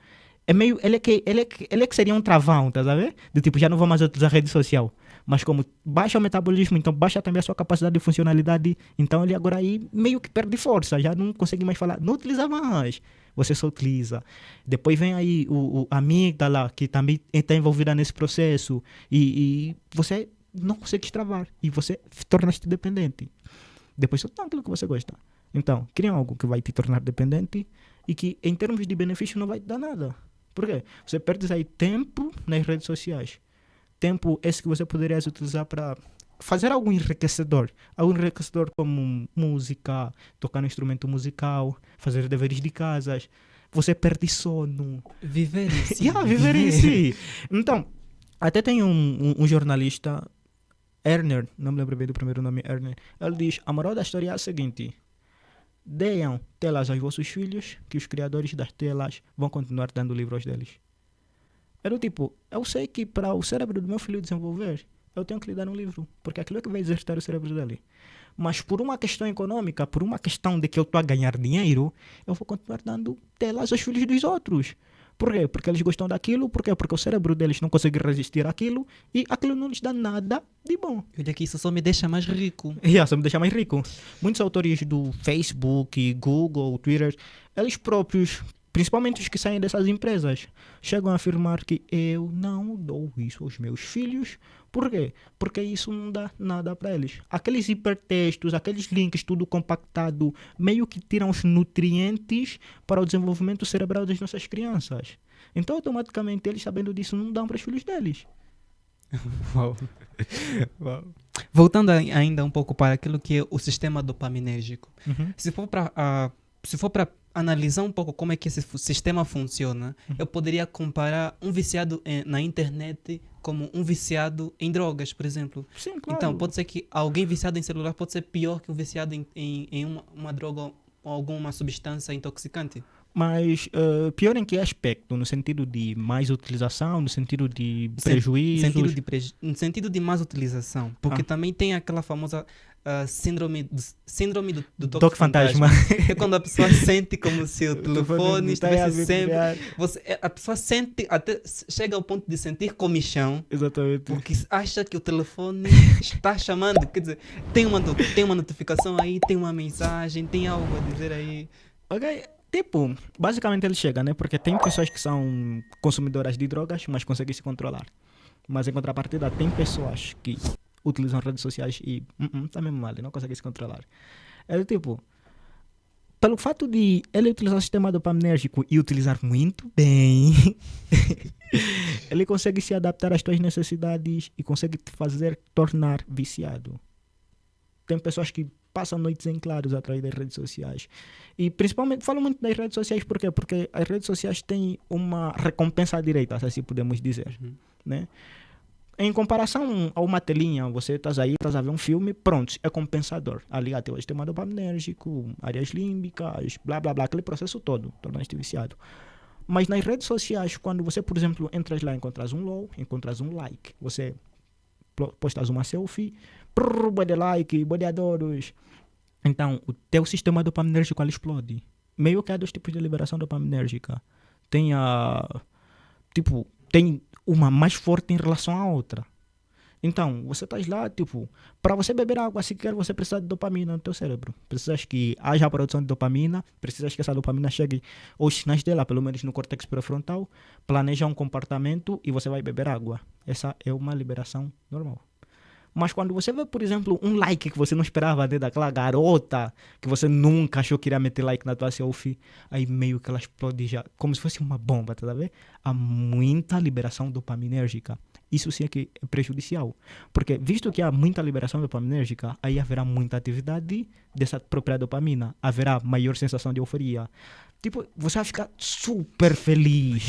Ele é que seria um travão, tá sabendo? Do tipo, já não vou mais utilizar rede social. Mas como baixa o metabolismo, então baixa também a sua capacidade de funcionalidade, então ele agora aí meio que perde força, já não consegue mais falar, não utiliza mais. você só utiliza. Depois vem aí a amígdala, que também está envolvida nesse processo, e você não consegue travar, e você torna-se dependente. Depois só dá aquilo que você gosta. Então, cria algo que vai te tornar dependente e que, em termos de benefício, não vai te dar nada. Por quê? Você perde aí tempo nas redes sociais. Tempo esse que você poderia utilizar para fazer algo enriquecedor. Algo enriquecedor como música, tocar um instrumento musical, fazer deveres de casa. Você perde sono. Viver em si. Viver em si. Então, até tem um jornalista, Erner, não me lembro bem do primeiro nome, Erner. Ele diz, a moral da história é a seguinte: deem telas aos vossos filhos, que os criadores das telas vão continuar dando livros deles. É do tipo, eu sei que para o cérebro do meu filho desenvolver, eu tenho que lhe dar um livro, porque aquilo é que vai exercitar o cérebro dele. Mas por uma questão econômica, por uma questão de que eu estou a ganhar dinheiro, eu vou continuar dando telas aos filhos dos outros. Por quê? Porque eles gostam daquilo. Por quê? Porque o cérebro deles não consegue resistir àquilo e aquilo não lhes dá nada de bom. Olha que isso só me deixa mais rico. Só me deixa mais rico. Muitos autores do Facebook, Google, Twitter, eles próprios, principalmente os que saem dessas empresas, chegam a afirmar que eu não dou isso aos meus filhos. Por quê? Porque isso não dá nada para eles. Aqueles hipertextos, aqueles links, tudo compactado, meio que tiram os nutrientes para o desenvolvimento cerebral das nossas crianças. Então, automaticamente, eles sabendo disso, não dão para os filhos deles. Uau. Uau. Voltando ainda um pouco para aquilo que é o sistema dopaminérgico. Se for para analisar um pouco como é que esse sistema funciona, eu poderia comparar um viciado na internet como um viciado em drogas, por exemplo. Sim, claro. Então, pode ser que alguém viciado em celular pode ser pior que um viciado em uma droga ou alguma substância intoxicante. Mas pior em que aspecto? No sentido de mais utilização, no sentido de prejuízos? No sentido de mais utilização. Porque também tem aquela famosa síndrome do toque fantasma. É quando a pessoa sente como se o telefone estivesse sempre... a pessoa sente, até chega ao ponto de sentir comichão. Exatamente. Porque acha que o telefone está chamando. Quer dizer, tem uma notificação aí, tem uma mensagem, tem algo a dizer aí. Ok. Tipo, basicamente ele chega, né? Porque tem pessoas que são consumidoras de drogas, mas conseguem se controlar. Mas em contrapartida, tem pessoas que utilizam redes sociais e tá mesmo mal, não conseguem se controlar. É tipo, pelo fato de ele utilizar o sistema dopaminérgico e utilizar muito bem, ele consegue se adaptar às tuas necessidades e consegue te fazer tornar viciado. Tem pessoas que passam noites em claros através das redes sociais. E principalmente, falo muito das redes sociais, por quê? Porque as redes sociais têm uma recompensa direta, se assim podemos dizer. Né? Em comparação a uma telinha, você estás a ver um filme, pronto, é compensador. Ali até o sistema dopaminérgico, áreas límbicas, blá blá blá, aquele processo todo, torna-te viciado. Mas nas redes sociais, quando você, por exemplo, entras lá, encontras um low, encontras um like, você postas uma selfie, boa de like, boa de adoros. Então, o teu sistema dopaminérgico explode. Meio que há dois tipos de liberação dopaminérgica. Tem uma mais forte em relação à outra. Então, você está lá, para você beber água sequer, você precisa de dopamina no teu cérebro. Precisas que haja a produção de dopamina, precisas que essa dopamina chegue aos sinais dela, pelo menos no córtex pré-frontal, planeja um comportamento e você vai beber água. Essa é uma liberação normal. Mas quando você vê, por exemplo, um like que você não esperava daquela garota, que você nunca achou que iria meter like na tua selfie, aí meio que ela explode já, como se fosse uma bomba, tá vendo? Há muita liberação dopaminérgica. Isso sim é que é prejudicial. Porque visto que há muita liberação dopaminérgica, aí haverá muita atividade dessa própria dopamina. Haverá maior sensação de euforia. Você vai ficar super feliz.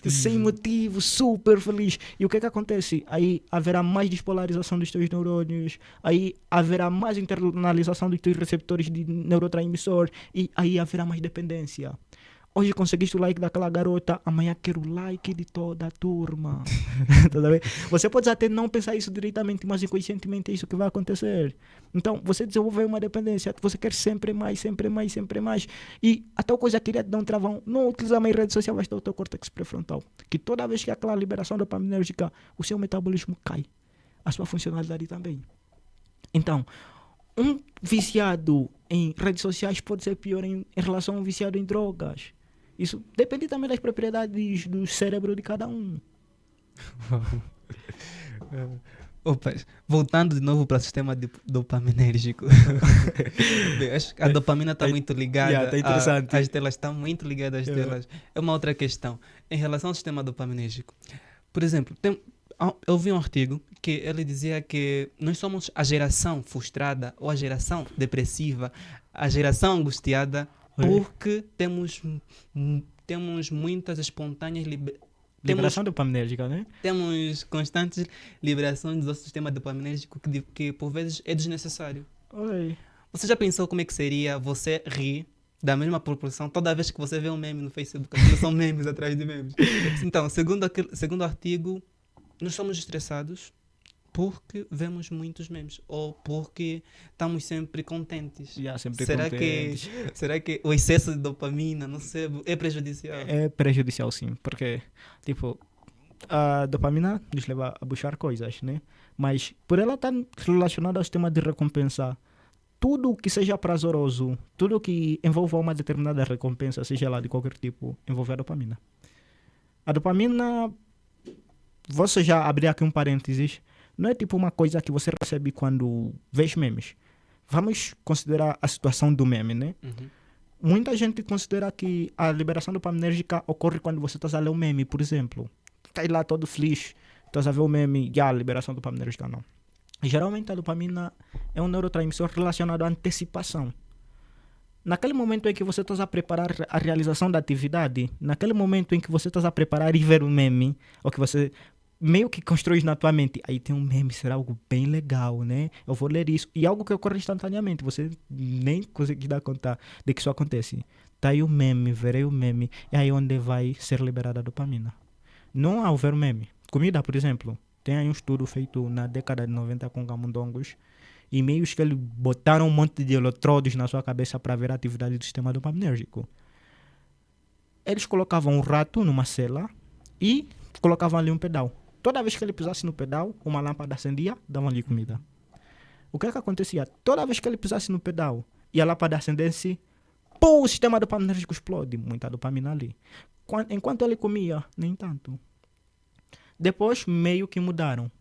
Sem motivo, super feliz. E o que acontece? Aí haverá mais despolarização dos teus neurônios, aí haverá mais internalização dos teus receptores de neurotransmissor, e aí haverá mais dependência. Hoje conseguiste o like daquela garota, amanhã quero o like de toda a turma. Você pode até não pensar isso diretamente, mas inconscientemente é isso que vai acontecer. Então, você desenvolveu uma dependência, você quer sempre mais, sempre mais, sempre mais. E a tal coisa queria te dar um travão. Não utilizar mais rede social, vai estar o teu córtex pré-frontal. Que toda vez que há aquela liberação dopaminérgica, o seu metabolismo cai. A sua funcionalidade também. Então, um viciado em redes sociais pode ser pior em relação ao viciado em drogas. Isso depende também das propriedades do cérebro de cada um. Opa, voltando de novo para o sistema dopaminérgico. Bem, acho que a dopamina está muito ligada. Tá interessante. As telas estão muito ligadas às telas. É uma outra questão. Em relação ao sistema dopaminérgico, por exemplo, eu vi um artigo que ele dizia que nós somos a geração frustrada ou a geração depressiva, a geração angustiada, porque temos muitas espontâneas liberação dopaminérgica, né? temos constantes liberações do nosso sistema dopaminérgico que por vezes é desnecessário. Oi. Você já pensou como é que seria você rir da mesma proporção toda vez que você vê um meme no Facebook? Aquilo são memes atrás de memes. Então, segundo o artigo, nós somos estressados porque vemos muitos memes ou porque estamos sempre contentes. Sempre será contentes. será que o excesso de dopamina, não sei, é prejudicial? É prejudicial, sim, porque, tipo, a dopamina nos leva a buscar coisas, né? Mas por ela estar relacionada ao sistema de recompensa, tudo que seja prazeroso, tudo que envolva uma determinada recompensa, seja lá de qualquer tipo, envolve a dopamina. A dopamina, você já abrir aqui um parênteses, não é tipo uma coisa que você recebe quando vês memes. Vamos considerar a situação do meme, né? Uhum. Muita gente considera que a liberação dopaminérgica ocorre quando você está a ler o meme, por exemplo. Está lá todo feliz, estás a ver o meme, e a liberação dopaminérgica não. Geralmente a dopamina é um neurotransmissor relacionado à antecipação. Naquele momento em que você está a preparar a realização da atividade, naquele momento em que você está a preparar e ver o meme, ou que você meio que constrói na tua mente, aí tem um meme, será algo bem legal, né? Eu vou ler isso. E algo que ocorre instantaneamente, você nem consegue dar conta de que isso acontece. Tá aí o meme, verei o meme, é aí onde vai ser liberada a dopamina. Não ao ver o meme. Comida, por exemplo, tem aí um estudo feito na década de 90 com camundongos, e meios que eles botaram um monte de eletrodos na sua cabeça para ver a atividade do sistema dopaminérgico. Eles colocavam o rato numa cela e colocavam ali um pedal. Toda vez que ele pisasse no pedal, uma lâmpada acendia, davam-lhe comida. O que é que acontecia? Toda vez que ele pisasse no pedal e a lâmpada acendesse, pô, o sistema dopaminérgico explode. Muita dopamina ali. Enquanto ele comia, nem tanto. Depois, meio que mudaram.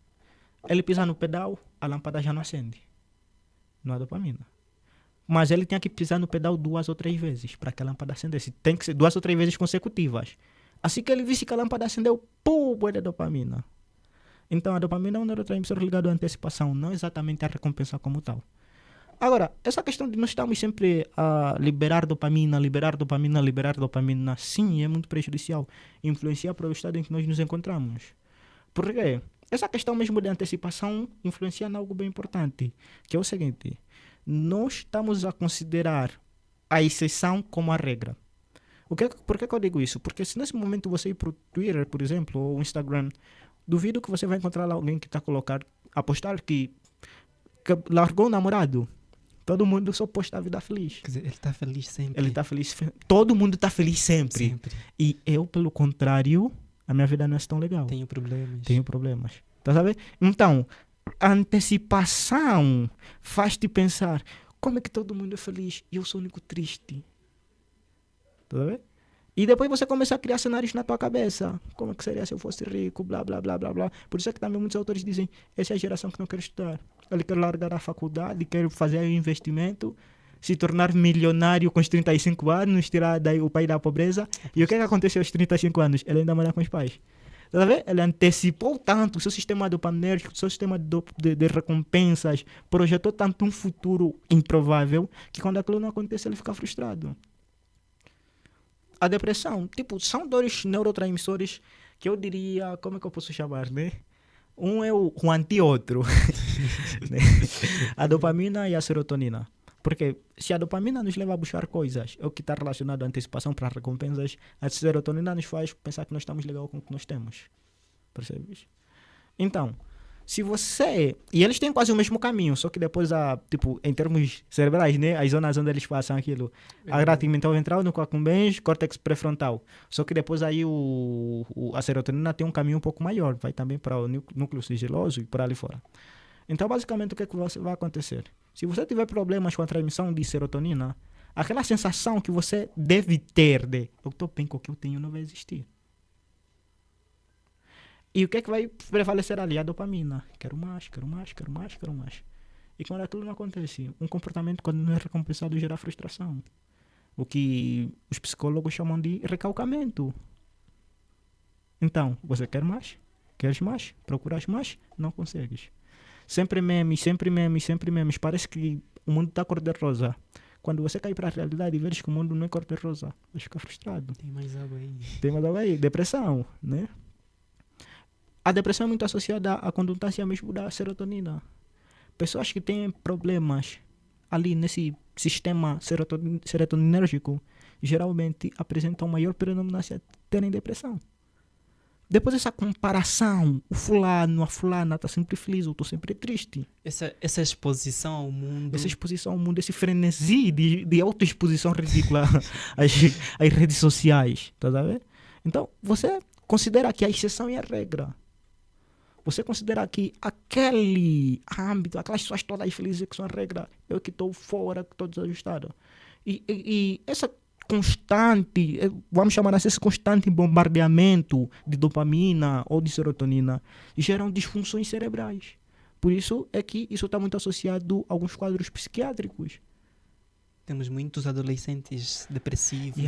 Ele pisa no pedal, a lâmpada já não acende. Não há dopamina. Mas ele tinha que pisar no pedal 2 ou 3 vezes para que a lâmpada acendesse. Tem que ser 2 ou 3 vezes consecutivas. Assim que ele visse que a lâmpada acendeu, pô, boa de dopamina. Então a dopamina é um neurotransmissor ligado à antecipação, não exatamente à recompensa como tal. Agora, essa questão de nós estamos sempre a liberar dopamina, sim, é muito prejudicial. Influencia para o estado em que nós nos encontramos. Por quê? Essa questão mesmo de antecipação influencia em algo bem importante, que é o seguinte: nós estamos a considerar a exceção como a regra. Por que eu digo isso? Porque se nesse momento você ir para o Twitter, por exemplo, ou o Instagram, duvido que você vai encontrar lá alguém que está a postar que largou o namorado. Todo mundo só posta a vida feliz. Quer dizer, ele está feliz sempre. Ele está feliz. Todo mundo está feliz sempre. E eu, pelo contrário, a minha vida não é tão legal. Tenho problemas. Tá sabendo? Então, a antecipação faz-te pensar: como é que todo mundo é feliz e eu sou o único triste? Tá vendo? E depois você começa a criar cenários na tua cabeça. Como é que seria se eu fosse rico, blá, blá, blá, blá, blá. Por isso é que também muitos autores dizem: essa é a geração que não quer estudar. Ele quer largar a faculdade, quer fazer um investimento, se tornar milionário com os 35 anos, tirar daí o pai da pobreza. E o que é que aconteceu aos 35 anos? Ele ainda mora com os pais. Tá vendo? Ele antecipou tanto o seu sistema dopaminérgico, o seu sistema de recompensas, projetou tanto um futuro improvável, que quando aquilo não acontece, ele fica frustrado. A depressão, são dois neurotransmissores que eu diria, como é que eu posso chamar, né? Um é o anti-outro. Né? A dopamina e a serotonina. Porque se a dopamina nos leva a buscar coisas, é o que está relacionado à antecipação para recompensas, a serotonina nos faz pensar que nós estamos legal com o que nós temos. Percebes? Então, se você... E eles têm quase o mesmo caminho, só que depois, em termos cerebrais, né? As zonas onde eles passam aquilo. A grade tegmental ventral, no accumbens, córtex pré-frontal. Só que depois aí a serotonina tem um caminho um pouco maior. Vai também para o núcleo sigiloso e por ali fora. Então, basicamente, o que é que vai acontecer? Se você tiver problemas com a transmissão de serotonina, aquela sensação que você deve ter de eu estou bem com o que eu tenho não vai existir. E o que é que vai prevalecer ali? A dopamina. Quero mais, quero mais, quero mais, quero mais. E quando aquilo não acontece, um comportamento quando não é recompensado gera frustração. O que os psicólogos chamam de recalcamento. Então, você quer mais? Queres mais? Procuras mais? Não consegues. Sempre memes, sempre memes, sempre memes. Parece que o mundo está cor-de-rosa. Quando você cai para a realidade e vês que o mundo não é cor-de-rosa, vai ficar frustrado. Tem mais água aí. Tem mais algo aí. Depressão, né? A depressão é muito associada à condutância mesmo da serotonina. Pessoas que têm problemas ali nesse sistema serotoninérgico geralmente apresentam maior predominância de terem depressão. Depois dessa comparação, o fulano, a fulana está sempre feliz, eu estou sempre triste. Essa exposição ao mundo. Essa exposição ao mundo, esse frenesi de autoexposição ridícula às redes sociais. Tá a ver? Então, você considera que a exceção é a regra. Você considera que aquele âmbito, aquelas pessoas todas felizes que são a regra, eu que estou fora, que estou desajustado. E essa constante, vamos chamar assim, esse constante bombardeamento de dopamina ou de serotonina geram disfunções cerebrais. Por isso é que isso está muito associado a alguns quadros psiquiátricos. Temos muitos adolescentes depressivos,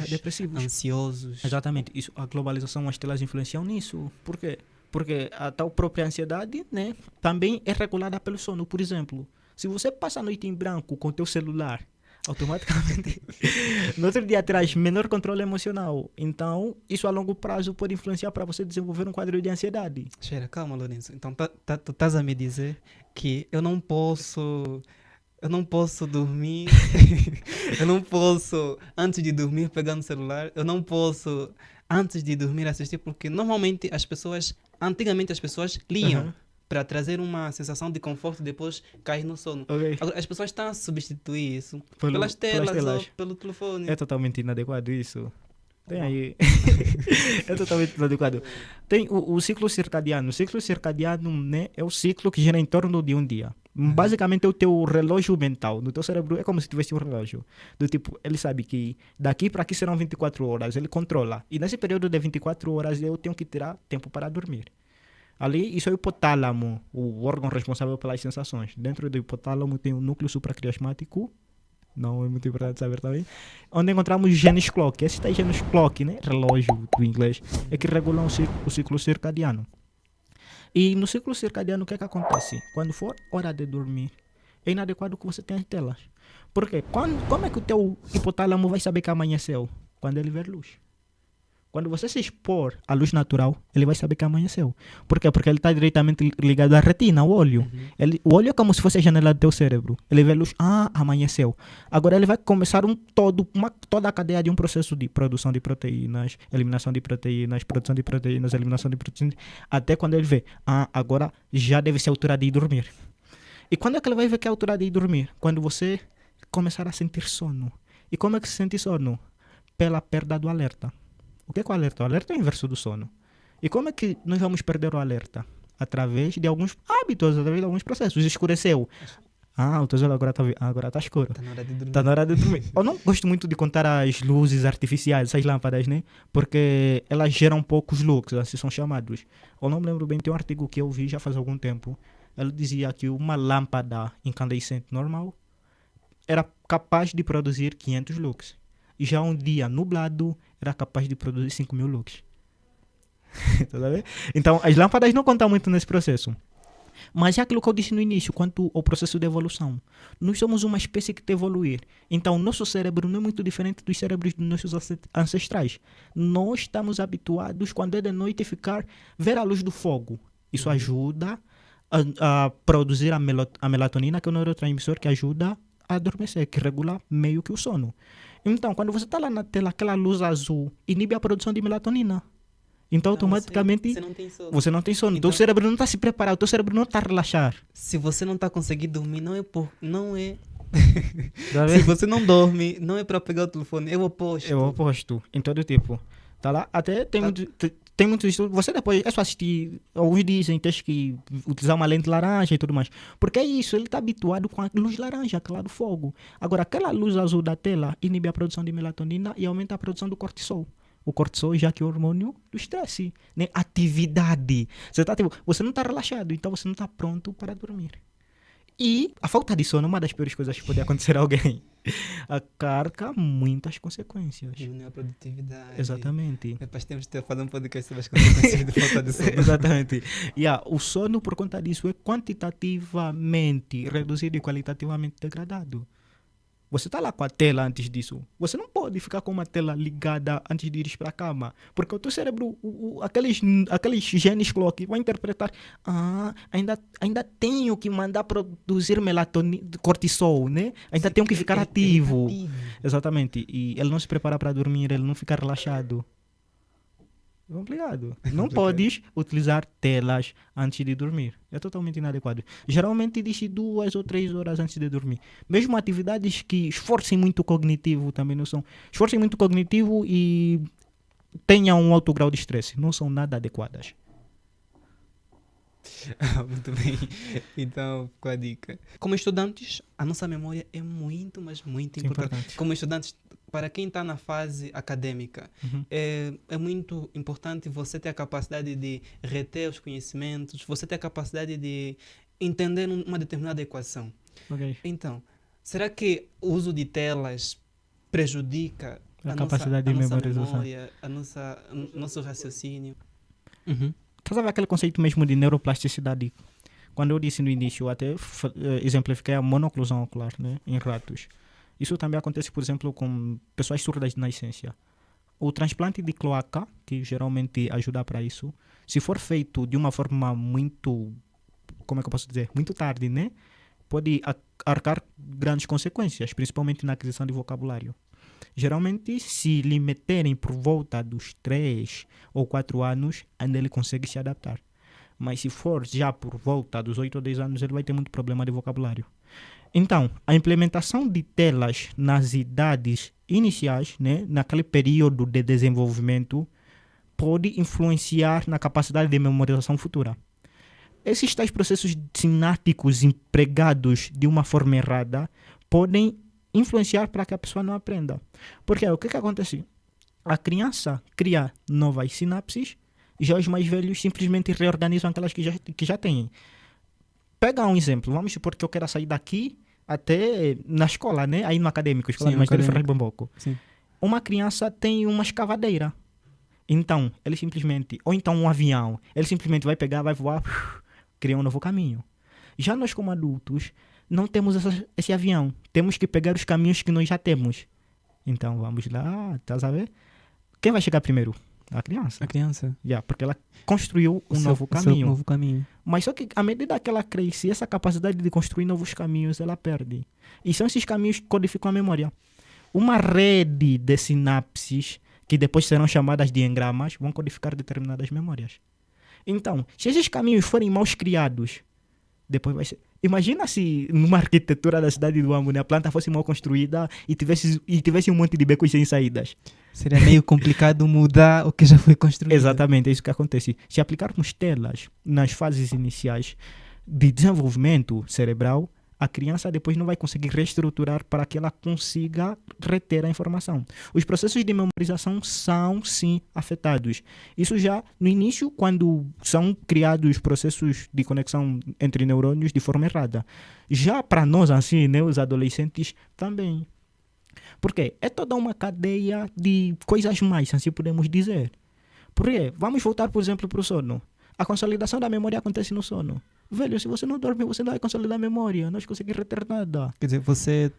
ansiosos. Exatamente. Isso, a globalização, as telas influenciam nisso. Por quê? Porque a tal própria ansiedade, né, também é regulada pelo sono. Por exemplo, se você passa a noite em branco com o teu celular, automaticamente no outro dia traz menor controle emocional. Então, isso a longo prazo pode influenciar para você desenvolver um quadro de ansiedade. Espera, calma, Lourenço. Então, tu estás a me dizer que eu não posso dormir, eu não posso, antes de dormir, pegar no celular, eu não posso, antes de dormir, assistir, porque normalmente antigamente as pessoas liam para trazer uma sensação de conforto e depois cair no sono. Okay. Agora, as pessoas estão a substituir isso pelas telas ou pelo telefone. É totalmente inadequado isso. Tem aí. É totalmente inadequado. Tem o ciclo circadiano. O ciclo circadiano, né, é o ciclo que gira em torno de um dia. Basicamente é o teu relógio mental. No teu cérebro é como se tivesse um relógio. Do tipo, ele sabe que daqui para aqui serão 24 horas. Ele controla. E nesse período de 24 horas eu tenho que tirar tempo para dormir. Ali, isso é o hipotálamo, o órgão responsável pelas sensações. Dentro do hipotálamo tem o núcleo supraquiasmático, não é muito importante saber também, onde encontramos genes clock. Esse está genes clock, né? Relógio do inglês, é que regulam o ciclo circadiano. E no ciclo circadiano, o que é que acontece? Quando for hora de dormir, é inadequado que você tenha as telas. Por quê? Como é que o teu hipotálamo vai saber que amanheceu? Quando ele ver luz. Quando você se expor à luz natural, ele vai saber que amanheceu. Por quê? Porque ele está diretamente ligado à retina, ao olho. O olho é como se fosse a janela do teu cérebro. Ele vê a luz, amanheceu. Agora ele vai começar toda a cadeia de um processo de produção de proteínas, eliminação de proteínas, produção de proteínas, eliminação de proteínas, até quando ele vê, agora já deve ser a altura de ir dormir. E quando é que ele vai ver que é a altura de ir dormir? Quando você começar a sentir sono. E como é que se sente sono? Pela perda do alerta. O que é o alerta? O alerta é o inverso do sono. E como é que nós vamos perder o alerta? Através de alguns hábitos, através de alguns processos. Escureceu. O teu olho agora está escuro. Está na hora de dormir. Eu não gosto muito de contar as luzes artificiais, essas lâmpadas, né? Porque elas geram poucos lux, assim são chamados. Eu não me lembro bem, tem um artigo que eu vi já faz algum tempo. Ele dizia que uma lâmpada incandescente normal era capaz de produzir 500 lux. E já um dia nublado era capaz de produzir 5.000 lux. Tá vendo? Então, as lâmpadas não contam muito nesse processo. Mas é aquilo que eu disse no início, quanto ao processo de evolução. Nós somos uma espécie que tem que evoluir. Então, nosso cérebro não é muito diferente dos cérebros dos nossos ancestrais. Nós estamos habituados, quando é de noite, ver a luz do fogo. Isso ajuda a produzir a melatonina, que é o neurotransmissor que ajuda a adormecer, que regula meio que o sono. Então, quando você está lá na tela, aquela luz azul inibe a produção de melatonina. Então, automaticamente, você não tem sono. Então, teu cérebro não está se preparado, teu cérebro não está a relaxar. Se você não está conseguindo dormir, não é se você não dorme, não é para pegar o telefone, é o oposto. É o oposto. Em todo tipo. Tá lá? Até tem tem muitos estudos. Você depois, é só assistir. Alguns dizem que tens que utilizar uma lente laranja e tudo mais. Porque é isso, ele está habituado com a luz laranja, aquela do fogo. Agora, aquela luz azul da tela inibe a produção de melatonina e aumenta a produção do cortisol. O cortisol já que é o hormônio do estresse, né? Atividade. Você não está relaxado, então você não está pronto para dormir. E a falta de sono é uma das piores coisas que pode acontecer a alguém. Acarca muitas consequências. Diminuir a produtividade. Exatamente. Depois temos que fazer um podcast sobre as consequências de falta de sono. Exatamente. O sono, por conta disso, é quantitativamente reduzido e qualitativamente degradado. Você está lá com a tela antes disso. Você não pode ficar com uma tela ligada antes de ir para a cama. Porque o teu cérebro, aqueles genes que vai interpretar, ainda tenho que mandar produzir melatonina, cortisol, né? Ainda tenho que ficar ativo. Exatamente. E ele não se prepara para dormir, ele não fica relaxado. É complicado. Não podes utilizar telas antes de dormir. É totalmente inadequado. Geralmente diz 2 ou 3 horas antes de dormir. Mesmo atividades que esforcem muito o cognitivo também não são. Esforcem muito o cognitivo e tenham um alto grau de estresse. Não são nada adequadas. Muito bem. Então, com a dica. Como estudantes, a nossa memória é muito, mas muito importante. Como estudantes, para quem está na fase acadêmica, é muito importante você ter a capacidade de reter os conhecimentos, você ter a capacidade de entender uma determinada equação. Okay. Então, será que o uso de telas prejudica a capacidade de memorização, memória, o nosso raciocínio? Estás a ver aquele conceito mesmo de neuroplasticidade? Quando eu disse no início, eu até exemplifiquei a monoclusão ocular, né, em ratos. Isso também acontece, por exemplo, com pessoas surdas de nascença. O transplante de cloaca, que geralmente ajuda para isso, se for feito de uma forma muito, como é que eu posso dizer, muito tarde, né, pode arcar grandes consequências, principalmente na aquisição de vocabulário. Geralmente, se lhe meterem por volta dos 3 ou 4 anos, ainda ele consegue se adaptar. Mas se for já por volta dos 8 ou 10 anos, ele vai ter muito problema de vocabulário. Então, a implementação de telas nas idades iniciais, né, naquele período de desenvolvimento, pode influenciar na capacidade de memorização futura. Esses tais processos sinápticos empregados de uma forma errada podem influenciar para que a pessoa não aprenda. Porque o que acontece? A criança cria novas sinapses e já os mais velhos simplesmente reorganizam aquelas que já têm. Pega um exemplo. Vamos supor que eu quero sair daqui até na escola, né? Aí no acadêmico, escola de Mestre Ferraz Bamboco. Uma criança tem uma escavadeira. Então, ele simplesmente... Ou então um avião. Ele simplesmente vai pegar, vai voar, cria um novo caminho. Já nós como adultos, não temos esse avião. Temos que pegar os caminhos que nós já temos. Então, vamos lá, estás a ver? Quem vai chegar primeiro? A criança. A criança. Porque ela construiu um novo caminho. Novo caminho. Mas só que à medida que ela cresce, essa capacidade de construir novos caminhos, ela perde. E são esses caminhos que codificam a memória. Uma rede de sinapses, que depois serão chamadas de engramas, vão codificar determinadas memórias. Então, se esses caminhos forem mal criados, depois vai ser... Imagina se numa arquitetura da cidade do Ambo, né, a planta fosse mal construída e tivesse um monte de becos sem saídas. Seria meio complicado mudar o que já foi construído. Exatamente, é isso que acontece. Se aplicarmos telas nas fases iniciais de desenvolvimento cerebral, a criança depois não vai conseguir reestruturar para que ela consiga reter a informação. Os processos de memorização são, sim, afetados. Isso já no início, quando são criados processos de conexão entre neurônios de forma errada. Já para nós, assim, né, os adolescentes, também. Porque é toda uma cadeia de coisas mais, assim podemos dizer. Porque vamos voltar, por exemplo, para o sono. A consolidação da memória acontece no sono. Velho, se você não dorme, você não vai consolidar a memória. Não vai conseguir reter nada. Quer dizer, você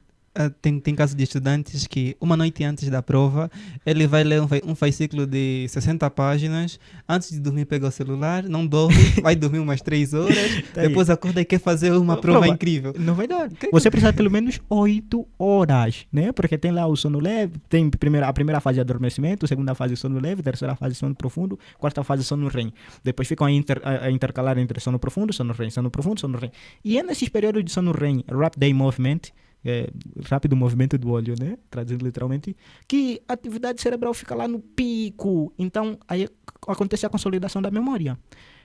tem casos de estudantes que uma noite antes da prova, ele vai ler um fascículo de 60 páginas, antes de dormir pega o celular, não dorme, vai dormir umas 3 horas, depois acorda e quer fazer uma prova incrível. Não vai dar. Você precisa pelo menos 8 horas, né? Porque tem lá o sono leve, tem a primeira fase de adormecimento, a segunda fase sono leve, terceira fase sono profundo, quarta fase sono REM. Depois ficam a intercalar entre sono profundo, sono REM, sono profundo, sono REM. E é nesses períodos de sono REM, Rapid Eye Movement, rápido movimento do olho, né? Traduzindo literalmente, que a atividade cerebral fica lá no pico. Então, aí acontece a consolidação da memória.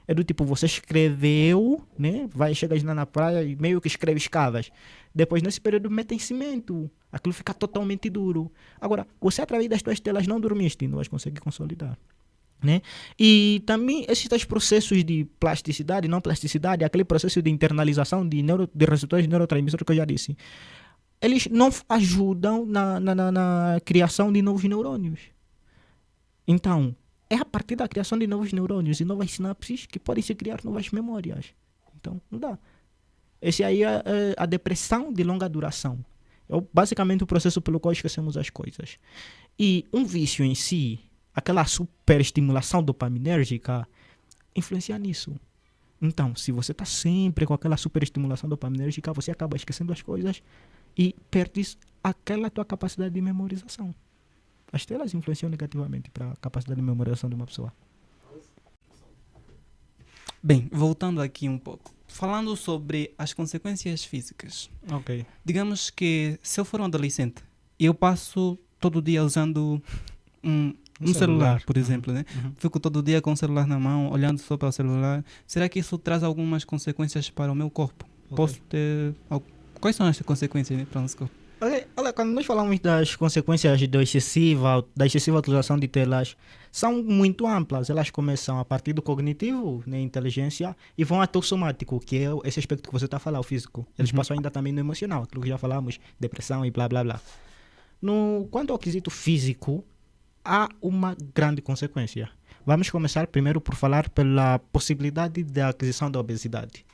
É do tipo, você escreveu, né? Vai, chegas na praia e meio que escreve escavas. Depois, nesse período, metem cimento. Aquilo fica totalmente duro. Agora, você através das tuas telas não dormiste, não vais conseguir consolidar. Né? E também esses processos de plasticidade, não plasticidade, aquele processo de internalização de receptores de neurotransmissores que eu já disse, eles não ajudam na criação de novos neurônios. Então, é a partir da criação de novos neurônios e novas sinapses que podem se criar novas memórias. Então, não dá. Esse aí é a depressão de longa duração. É basicamente o processo pelo qual esquecemos as coisas. E um vício em si, aquela superestimulação dopaminérgica, influencia nisso. Então, se você está sempre com aquela superestimulação dopaminérgica, você acaba esquecendo as coisas e perdes aquela tua capacidade de memorização. As telas influenciam negativamente para a capacidade de memorização de uma pessoa. Bem, voltando aqui um pouco. Falando sobre as consequências físicas. Ok. Digamos que se eu for um adolescente e eu passo todo dia usando um celular, por exemplo, né? Fico todo dia com o celular na mão, olhando só para o celular. Será que isso traz algumas consequências para o meu corpo? Ok. Posso ter... Quais são as consequências, né, para o nosso corpo? Olha, quando nós falamos das consequências da excessiva utilização de telas, são muito amplas. Elas começam a partir do cognitivo, né, inteligência, e vão até o somático, que é esse aspecto que você está a falar, o físico. Eles passam ainda também no emocional, aquilo que já falamos, depressão e blá blá blá. Quanto ao quesito físico, há uma grande consequência. Vamos começar primeiro por falar pela possibilidade da aquisição da obesidade.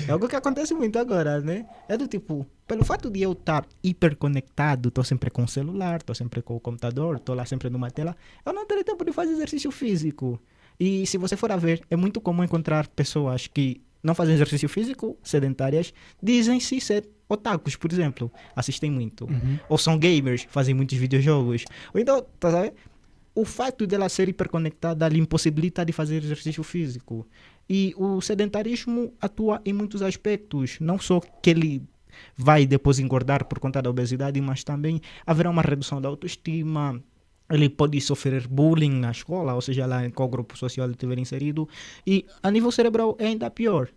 É algo que acontece muito agora, né? É do tipo, pelo fato de eu estar hiperconectado, estou sempre com o celular, estou sempre com o computador, estou lá sempre numa tela, eu não tenho tempo de fazer exercício físico. E se você for a ver, é muito comum encontrar pessoas que não fazem exercício físico, sedentárias, dizem-se ser otakus, por exemplo, assistem muito. Ou são gamers, fazem muitos videojogos. Ou então, tá sabendo? O fato dela ser hiperconectada lhe impossibilita de fazer exercício físico. E o sedentarismo atua em muitos aspectos. Não só que ele vai depois engordar por conta da obesidade, mas também haverá uma redução da autoestima. Ele pode sofrer bullying na escola, ou seja, lá em qual grupo social ele estiver inserido. E a nível cerebral é ainda pior.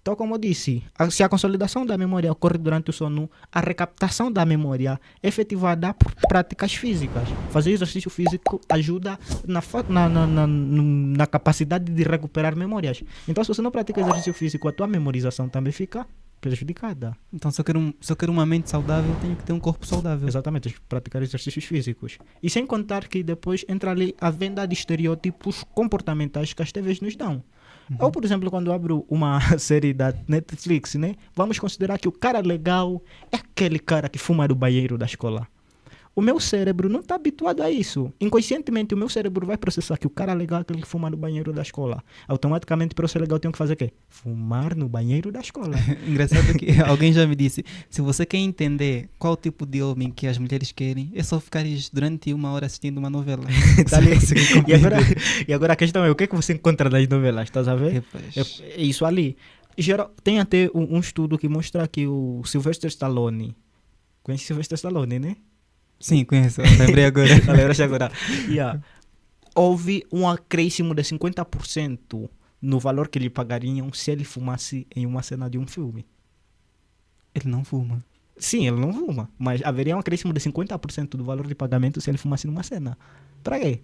Então, como eu disse, se a consolidação da memória ocorre durante o sono, a recaptação da memória é efetivada por práticas físicas. Fazer exercício físico ajuda na capacidade de recuperar memórias. Então, se você não pratica exercício físico, a tua memorização também fica prejudicada. Então, se eu quero uma mente saudável, eu tenho que ter um corpo saudável. Exatamente, praticar exercícios físicos. E sem contar que depois entra ali a venda de estereótipos comportamentais que as TVs nos dão. Ou, por exemplo, quando abro uma série da Netflix, né? Vamos considerar que o cara legal é aquele cara que fuma do banheiro da escola. O meu cérebro não está habituado a isso. Inconscientemente, o meu cérebro vai processar que o cara legal é aquele que fuma no banheiro da escola. Automaticamente, para eu ser legal, eu tenho que fazer o quê? Fumar no banheiro da escola. Engraçado que alguém já me disse, se você quer entender qual tipo de homem que as mulheres querem, é só ficares durante 1 hora assistindo uma novela. Tá ali. E agora a questão é, o que é que você encontra nas novelas? Estás a ver? É isso ali. Tem até um estudo que mostra que o Sylvester Stallone... Conhece o Sylvester Stallone, né? Sim, conheço. Lembrei agora. Houve um acréscimo de 50% no valor que lhe pagariam se ele fumasse em uma cena de um filme. Ele não fuma. Sim, ele não fuma. Mas haveria um acréscimo de 50% do valor de pagamento se ele fumasse numa cena. Para quê?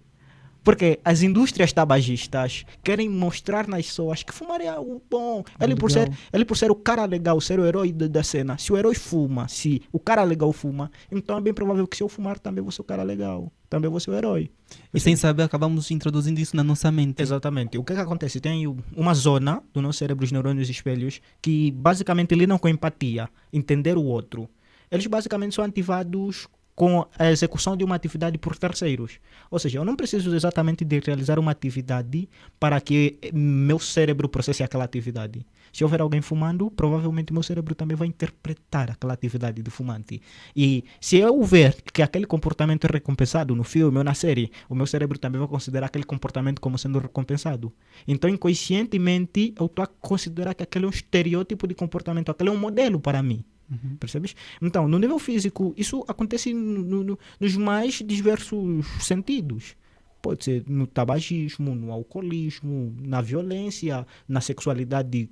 Porque as indústrias tabagistas querem mostrar nas pessoas que fumar é algo bom. Ele por ser o cara legal, ser o herói da cena. Se o herói fuma, se o cara legal fuma, então é bem provável que se eu fumar também vou ser o cara legal. Também vou ser o herói. E sem saber, acabamos introduzindo isso na nossa mente. Exatamente. O que acontece? Tem uma zona do nosso cérebro, os neurônios espelhos, que basicamente lidam com empatia, entender o outro. Eles basicamente são ativados com a execução de uma atividade por terceiros. Ou seja, eu não preciso exatamente de realizar uma atividade para que meu cérebro processe aquela atividade. Se houver alguém fumando, provavelmente meu cérebro também vai interpretar aquela atividade do fumante. E se eu ver que aquele comportamento é recompensado no filme ou na série, o meu cérebro também vai considerar aquele comportamento como sendo recompensado. Então, inconscientemente, eu estou a considerar que aquele é um estereótipo de comportamento, aquele é um modelo para mim. Percebes? Então, no nível físico, isso acontece nos mais diversos sentidos. Pode ser no tabagismo, no alcoolismo, na violência, na sexualidade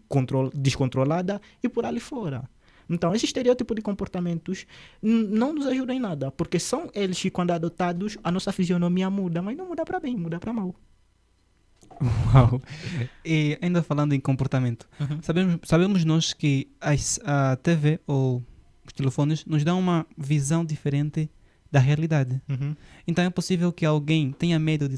descontrolada e por ali fora. Então, esse estereótipo de comportamentos não nos ajuda em nada, porque são eles que, quando adotados, a nossa fisionomia muda, mas não muda para bem, muda para mal. Uau! E ainda falando em comportamento, sabemos nós que a TV ou os telefones nos dão uma visão diferente da realidade. Então é possível que alguém tenha medo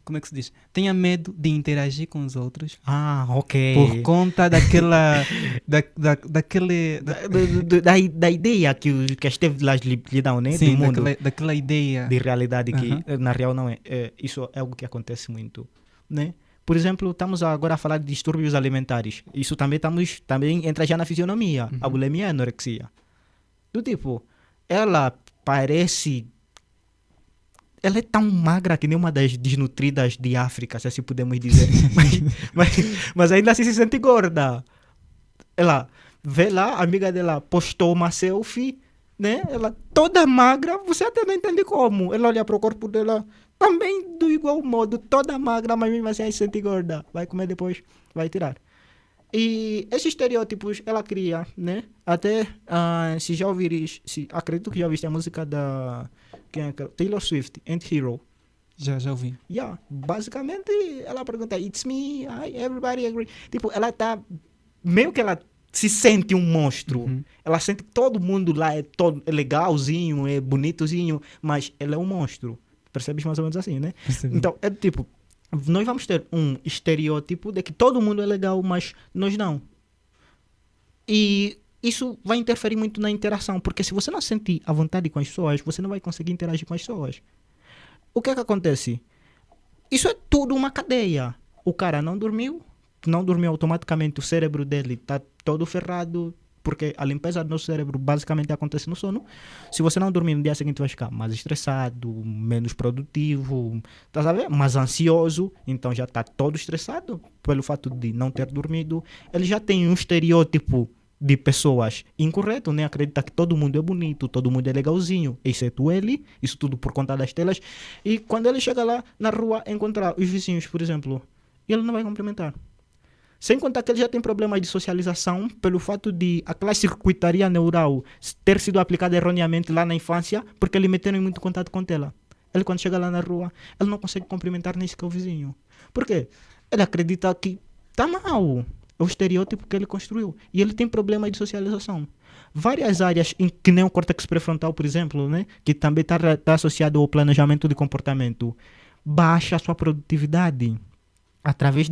como é que se diz? Tenha medo de interagir com os outros Ah, ok. por conta daquela daquele Da ideia que as TVs lhe dão, né? sim, do mundo. daquela ideia. De realidade que na real não é. Isso é algo que acontece muito, né? Por exemplo, estamos agora a falar de distúrbios alimentares. Isso também entra já na fisionomia, a bulimia e a anorexia. Do tipo, ela é tão magra que nem uma das desnutridas de África, se assim podemos dizer. mas ainda assim se sente gorda. Ela vê lá, a amiga dela postou uma selfie, né? Ela toda magra, você até não entende como. Ela olha para o corpo dela também do igual modo, toda magra, mas mesmo assim aí se sente gorda. Vai comer depois, vai tirar. E esses estereótipos ela cria, né? Até se já ouvires, acredito que já ouviste a música da Taylor Swift, Anti-Hero. Já ouvi. Yeah, basicamente ela pergunta, it's me, everybody agree. Tipo, ela tá meio que ela se sente um monstro. Ela sente que todo mundo lá é legalzinho, é bonitozinho, mas ela é um monstro. Percebes mais ou menos assim, né? Percebi. Então, é tipo, nós vamos ter um estereótipo de que todo mundo é legal, mas nós não. E isso vai interferir muito na interação, porque se você não sentir à vontade com as pessoas, você não vai conseguir interagir com as pessoas. O que é que acontece? Isso é tudo uma cadeia. O cara não dormiu automaticamente, o cérebro dele está todo ferrado, porque a limpeza do nosso cérebro basicamente acontece no sono. Se você não dormir no dia seguinte, vai ficar mais estressado, menos produtivo, tá sabendo? Mais ansioso, então já está todo estressado pelo fato de não ter dormido. Ele já tem um estereótipo de pessoas incorreto, né? Acredita que todo mundo é bonito, todo mundo é legalzinho, exceto ele, isso tudo por conta das telas. E quando ele chega lá na rua, encontrar os vizinhos, por exemplo, ele não vai cumprimentar. Sem contar que ele já tem problemas de socialização pelo fato de aquela circuitaria neural ter sido aplicada erroneamente lá na infância, porque ele meteram em muito contato com ela. Ele, quando chega lá na rua, ele não consegue cumprimentar nem sequer o vizinho. Por quê? Ele acredita que está mal. É o estereótipo que ele construiu. E ele tem problemas de socialização. Várias áreas, que nem o córtex pré-frontal, por exemplo, né, que também está associado ao planejamento de comportamento, baixa a sua produtividade. Através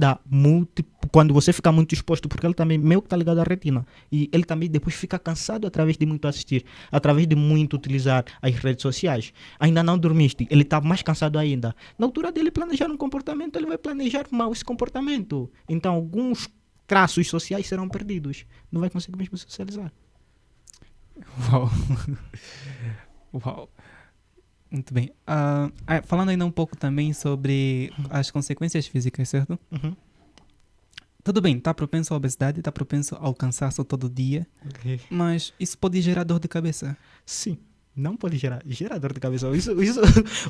quando você fica muito exposto, porque ele também meio que está ligado à retina, e ele também depois fica cansado através de muito assistir, através de muito utilizar as redes sociais. Ainda não dormiste, ele está mais cansado ainda. Na altura dele planejar um comportamento, ele vai planejar mal esse comportamento. Então alguns traços sociais serão perdidos, não vai conseguir mesmo socializar. Uau! Uau! Muito bem. Falando ainda um pouco também sobre as consequências físicas, certo? Tudo bem, está propenso à obesidade, está propenso ao cansaço todo dia, mas isso pode gerar dor de cabeça. Sim, não pode gerar dor de cabeça. Isso,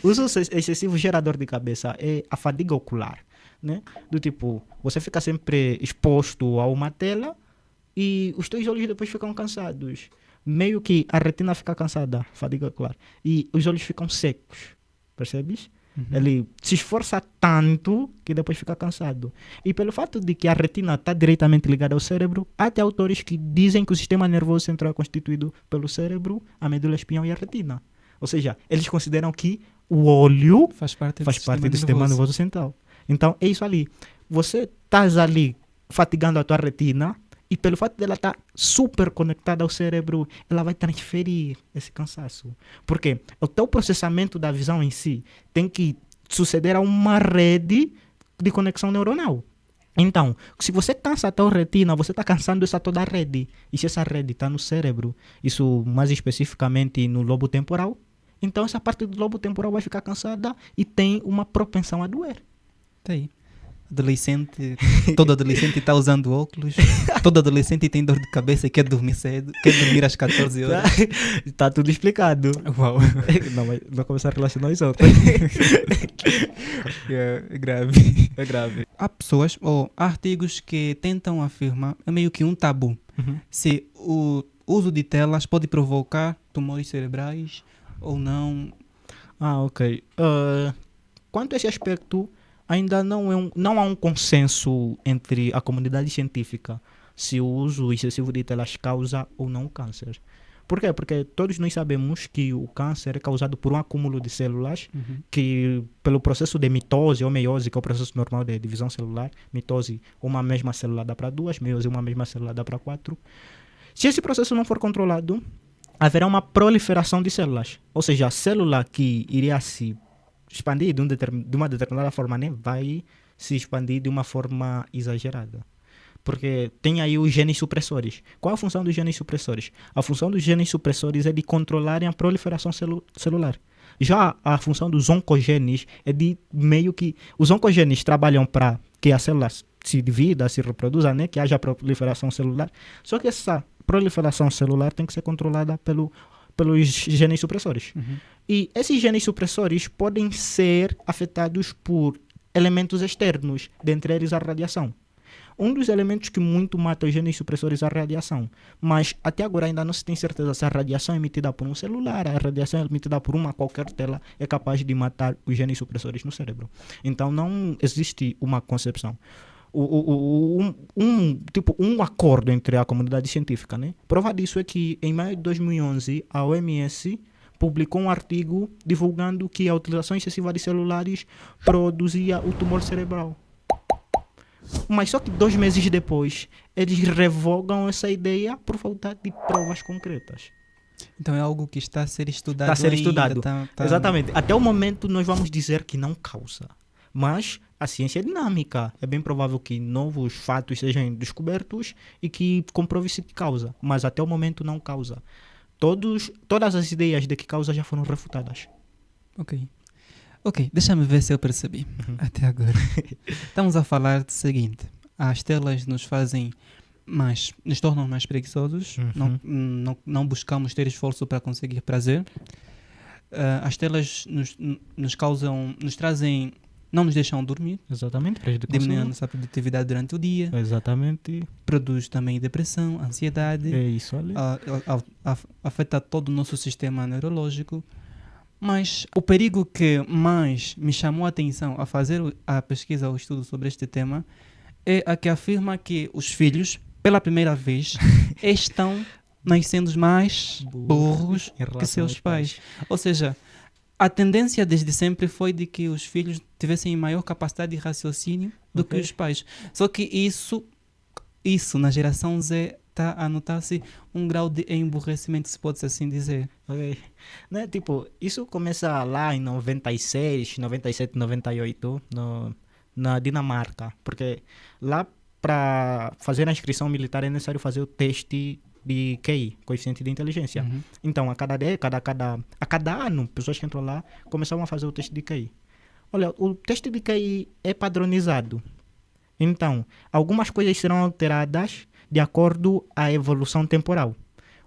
o uso excessivo gera dor de cabeça é a fadiga ocular, né? Do tipo, você fica sempre exposto a uma tela e os teus olhos depois ficam cansados. Meio que a retina fica cansada, fadiga ocular, e os olhos ficam secos, percebes? Ele se esforça tanto que depois fica cansado. E pelo fato de que a retina está diretamente ligada ao cérebro, há até autores que dizem que o sistema nervoso central é constituído pelo cérebro, a medula espinhal e a retina. Ou seja, eles consideram que o olho faz parte do sistema nervoso central. Então é isso ali. Você estás ali fatigando a tua retina, e pelo fato dela estar super conectada ao cérebro, ela vai transferir esse cansaço. Porque o teu processamento da visão em si tem que suceder a uma rede de conexão neuronal. Então, se você cansa a tua retina, você está cansando toda a rede. E se essa rede está no cérebro, isso mais especificamente no lobo temporal, então essa parte do lobo temporal vai ficar cansada e tem uma propensão a doer. Tá aí. Adolescente, todo adolescente está usando óculos, todo adolescente tem dor de cabeça e quer dormir cedo, quer dormir às 14 horas. Tá tudo explicado. Uau, Não, mas não começar a relacionar os outros. é grave. É grave. Há pessoas ou há artigos que tentam afirmar, é meio que um tabu, se o uso de telas pode provocar tumores cerebrais ou não. Ok. Quanto a esse aspecto, ainda não há um consenso entre a comunidade científica se o uso excessivo de telas causa ou não câncer. Por quê? Porque todos nós sabemos que o câncer é causado por um acúmulo de células que, pelo processo de mitose ou meiose, que é o processo normal de divisão celular, mitose, uma mesma célula dá para 2, meiose, uma mesma célula dá para 4. Se esse processo não for controlado, haverá uma proliferação de células. Ou seja, a célula que iria se expandir de uma determinada forma, né, vai se expandir de uma forma exagerada. Porque tem aí os genes supressores. Qual a função dos genes supressores? A função dos genes supressores é de controlarem a proliferação celular. Já a função dos oncogenes é de meio que... Os oncogenes trabalham para que a célula se divida, se reproduza, né, que haja proliferação celular. Só que essa proliferação celular tem que ser controlada pelos genes supressores. E esses genes supressores podem ser afetados por elementos externos, dentre eles a radiação. Um dos elementos que muito mata os genes supressores é a radiação, mas até agora ainda não se tem certeza se a radiação emitida por um celular, a radiação emitida por uma qualquer tela é capaz de matar os genes supressores no cérebro. Então não existe uma concepção. Um acordo entre a comunidade científica, né? Prova disso é que em maio de 2011 a OMS publicou um artigo divulgando que a utilização excessiva de celulares produzia o tumor cerebral. Mas só que 2 meses depois, eles revogam essa ideia por falta de provas concretas. Então é algo que está a ser estudado. Está a ser ainda, estudado. tá... Exatamente. Até o momento nós vamos dizer que não causa. Mas a ciência é dinâmica. É bem provável que novos fatos sejam descobertos e que comprove-se que causa. Mas até o momento não causa. Todas as ideias de que causa já foram refutadas. Ok, deixa-me ver se eu percebi até agora. Estamos a falar do seguinte: as telas nos tornam mais preguiçosos, não buscamos ter esforço para conseguir prazer. As telas nos trazem, não nos deixam dormir. Exatamente, diminuindo a nossa produtividade durante o dia. Exatamente. Produz também depressão, ansiedade. É isso ali. Afeta todo o nosso sistema neurológico. Mas o perigo que mais me chamou a atenção a fazer a pesquisa, o estudo sobre este tema, é a que afirma que os filhos, pela primeira vez, estão nascendo mais burros que seus pais. Ou seja, a tendência desde sempre foi de que os filhos tivessem maior capacidade de raciocínio do que os pais. Só que isso na geração Z está a notar-se um grau de emburrecimento, se pode assim dizer. Né, tipo, isso começa lá em 96, 97, 98, na Dinamarca. Porque lá, para fazer a inscrição militar, é necessário fazer o teste de QI, coeficiente de inteligência. Então, a cada década, a cada ano, pessoas que entram lá começavam a fazer o teste de QI. Olha, o teste de QI é padronizado. Então, algumas coisas serão alteradas de acordo à evolução temporal.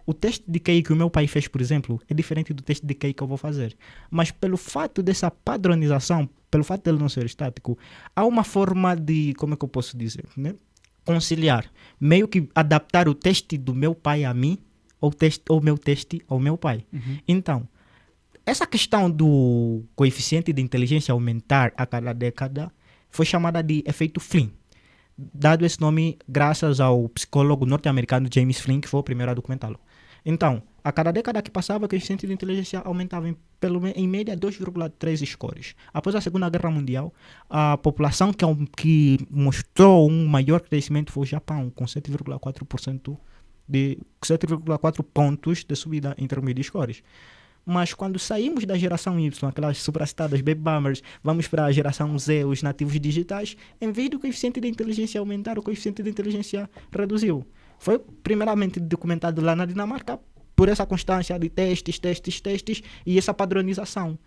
O teste de QI que o meu pai fez, por exemplo, é diferente do teste de QI que eu vou fazer. Mas pelo fato dessa padronização, pelo fato dele não ser estático, há uma forma de, como é que eu posso dizer, né? Conciliar, meio que adaptar o teste do meu pai a mim, ou o meu teste ao meu pai. Então, essa questão do coeficiente de inteligência aumentar a cada década foi chamada de efeito Flynn, dado esse nome graças ao psicólogo norte-americano James Flynn, que foi o primeiro a documentá-lo. Então, a cada década que passava, o coeficiente de inteligência aumentava em média 2,3 scores. Após a Segunda Guerra Mundial, a população que mostrou um maior crescimento foi o Japão, com 7,4 pontos de subida em termos de scores. Mas quando saímos da geração Y, aquelas supracitadas baby boomers, vamos para a geração Z, os nativos digitais, em vez do coeficiente de inteligência aumentar, o coeficiente de inteligência reduziu. Foi primeiramente documentado lá na Dinamarca por essa constância de testes e essa padronização.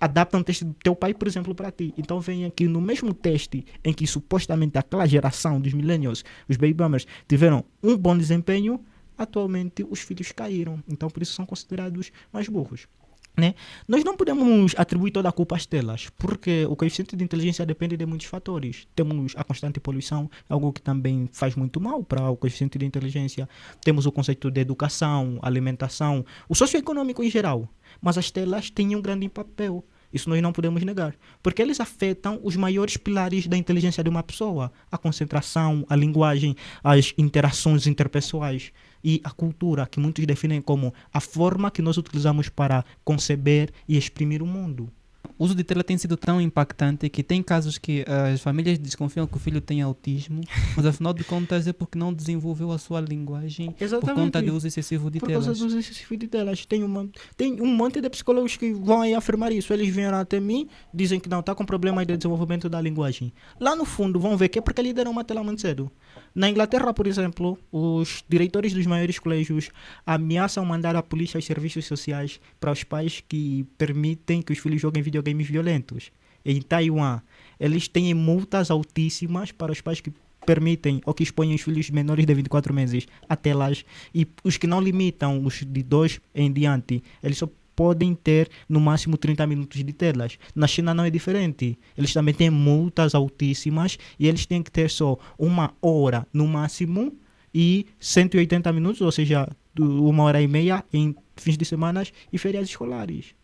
adaptam o teste do teu pai, por exemplo, para ti. Então vem aqui no mesmo teste em que supostamente aquela geração dos millennials, os baby boomers, tiveram um bom desempenho, atualmente os filhos caíram. Então por isso são considerados mais burros. Né? Nós não podemos atribuir toda a culpa às telas, porque o coeficiente de inteligência depende de muitos fatores. Temos a constante poluição, algo que também faz muito mal para o coeficiente de inteligência. Temos o conceito de educação, alimentação, o socioeconômico em geral. Mas as telas têm um grande papel. Isso nós não podemos negar, porque eles afetam os maiores pilares da inteligência de uma pessoa: a concentração, a linguagem, as interações interpessoais e a cultura, que muitos definem como a forma que nós utilizamos para conceber e exprimir o mundo. O uso de tela tem sido tão impactante que tem casos que as famílias desconfiam que o filho tem autismo, mas afinal de contas é porque não desenvolveu a sua linguagem por conta do uso excessivo de telas. Por causa do uso excessivo de telas. Tem um monte de psicólogos que vão aí afirmar isso. Eles vieram até mim, dizem que não, está com problema de desenvolvimento da linguagem. Lá no fundo vão ver que é porque ele deram uma tela muito cedo. Na Inglaterra, por exemplo, os diretores dos maiores colégios ameaçam mandar a polícia e os serviços sociais para os pais que permitem que os filhos joguem videogames violentos. Em Taiwan, eles têm multas altíssimas para os pais que permitem ou que expõem os filhos menores de 24 meses a telas, e os que não limitam, os de 2 em diante, eles só podem ter no máximo 30 minutos de telas. Na China não é diferente. Eles também têm multas altíssimas e eles têm que ter só 1 hora no máximo e 180 minutos, ou seja, 1 hora e meia em fins de semana e férias escolares.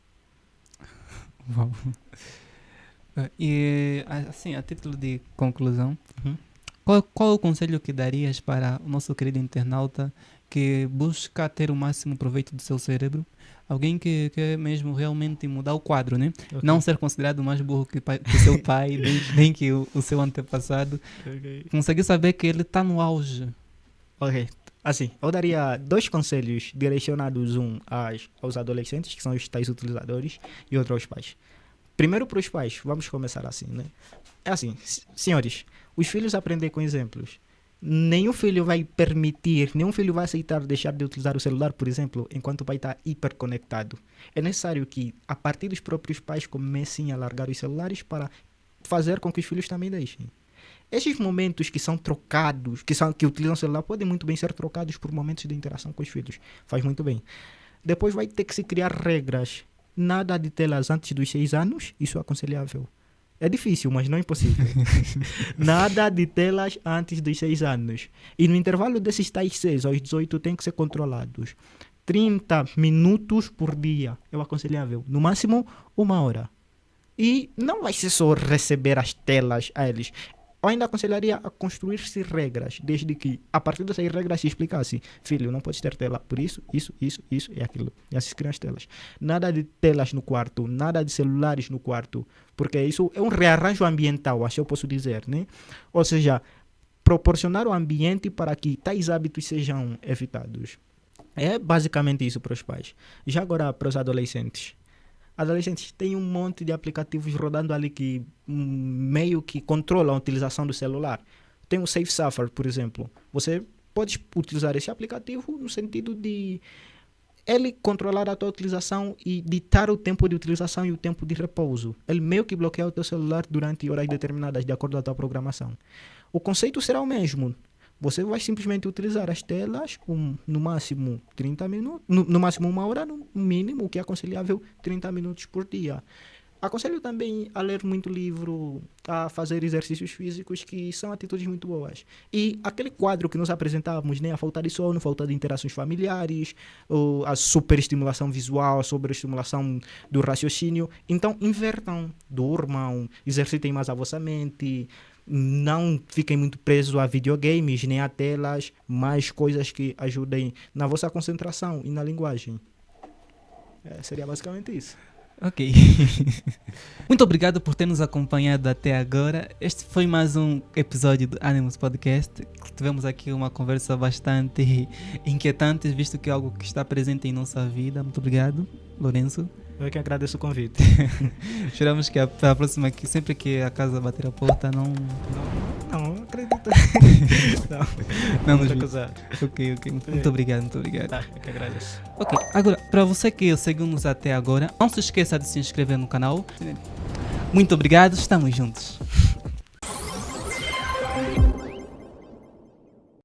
Uau. E assim, a título de conclusão, qual o conselho que darias para o nosso querido internauta que busca ter o máximo proveito do seu cérebro? Alguém que quer mesmo realmente mudar o quadro, né? Okay. Não ser considerado mais burro que seu pai, nem que o seu antepassado. Okay. Conseguir saber que ele está no auge. Ok. Assim, eu daria 2 conselhos direcionados, aos adolescentes, que são os tais utilizadores, e outro aos pais. Primeiro para os pais, vamos começar assim, né? É assim, senhores, os filhos aprendem com exemplos. Nenhum filho vai aceitar deixar de utilizar o celular, por exemplo, enquanto o pai está hiperconectado. É necessário que, a partir dos próprios pais, comecem a largar os celulares para fazer com que os filhos também deixem. Esses momentos que são trocados, que utilizam o celular, podem muito bem ser trocados por momentos de interação com os filhos. Faz muito bem. Depois vai ter que se criar regras. Nada de telas antes dos 6 anos, isso é aconselhável. É difícil, mas não é impossível. Nada de telas antes dos 6 anos. E no intervalo desses tais 6 aos 18 tem que ser controlados. 30 minutos por dia é o aconselhável. No máximo, 1 hora. E não vai ser só receber as telas a eles. Eu ainda aconselharia a construir-se regras, desde que, a partir dessas regras, se explicasse: filho, não podes ter tela por isso e aquilo. E assim se criam as telas. Nada de telas no quarto, nada de celulares no quarto, porque isso é um rearranjo ambiental, acho que eu posso dizer, né? Ou seja, proporcionar o ambiente para que tais hábitos sejam evitados. É basicamente isso para os pais. Já agora para os adolescentes. Adolescentes têm um monte de aplicativos rodando ali que meio que controlam a utilização do celular. Tem o Safe Suffer, por exemplo. Você pode utilizar esse aplicativo no sentido de ele controlar a tua utilização e ditar o tempo de utilização e o tempo de repouso. Ele meio que bloqueia o teu celular durante horas determinadas, de acordo com a tua programação. O conceito será o mesmo. Você vai simplesmente utilizar as telas no máximo 30 minutos, no máximo 1 hora, no mínimo, o que é aconselhável, 30 minutos por dia. Aconselho também a ler muito livro, a fazer exercícios físicos, que são atitudes muito boas. E aquele quadro que nós apresentávamos, né, a falta de sono, falta de interações familiares, a superestimulação visual, a sobreestimulação do raciocínio. Então, invertam, durmam, exercitem mais a vossa mente. Não fiquem muito presos a videogames, nem a telas, mais coisas que ajudem na vossa concentração e na linguagem. Seria basicamente isso. Ok. Muito obrigado por ter nos acompanhado até agora. Este foi mais um episódio do Animus Podcast. Tivemos aqui uma conversa bastante inquietante, visto que é algo que está presente em nossa vida. Muito obrigado, Lourenço. Eu que agradeço o convite. Esperamos que a próxima, que sempre que a casa bater a porta, não... Não, acredito. Não, Vamos mas acusar. ok. Muito obrigado, muito obrigado. Tá, eu que agradeço. Ok, agora, para você que seguiu-nos até agora, não se esqueça de se inscrever no canal. Muito obrigado, estamos juntos.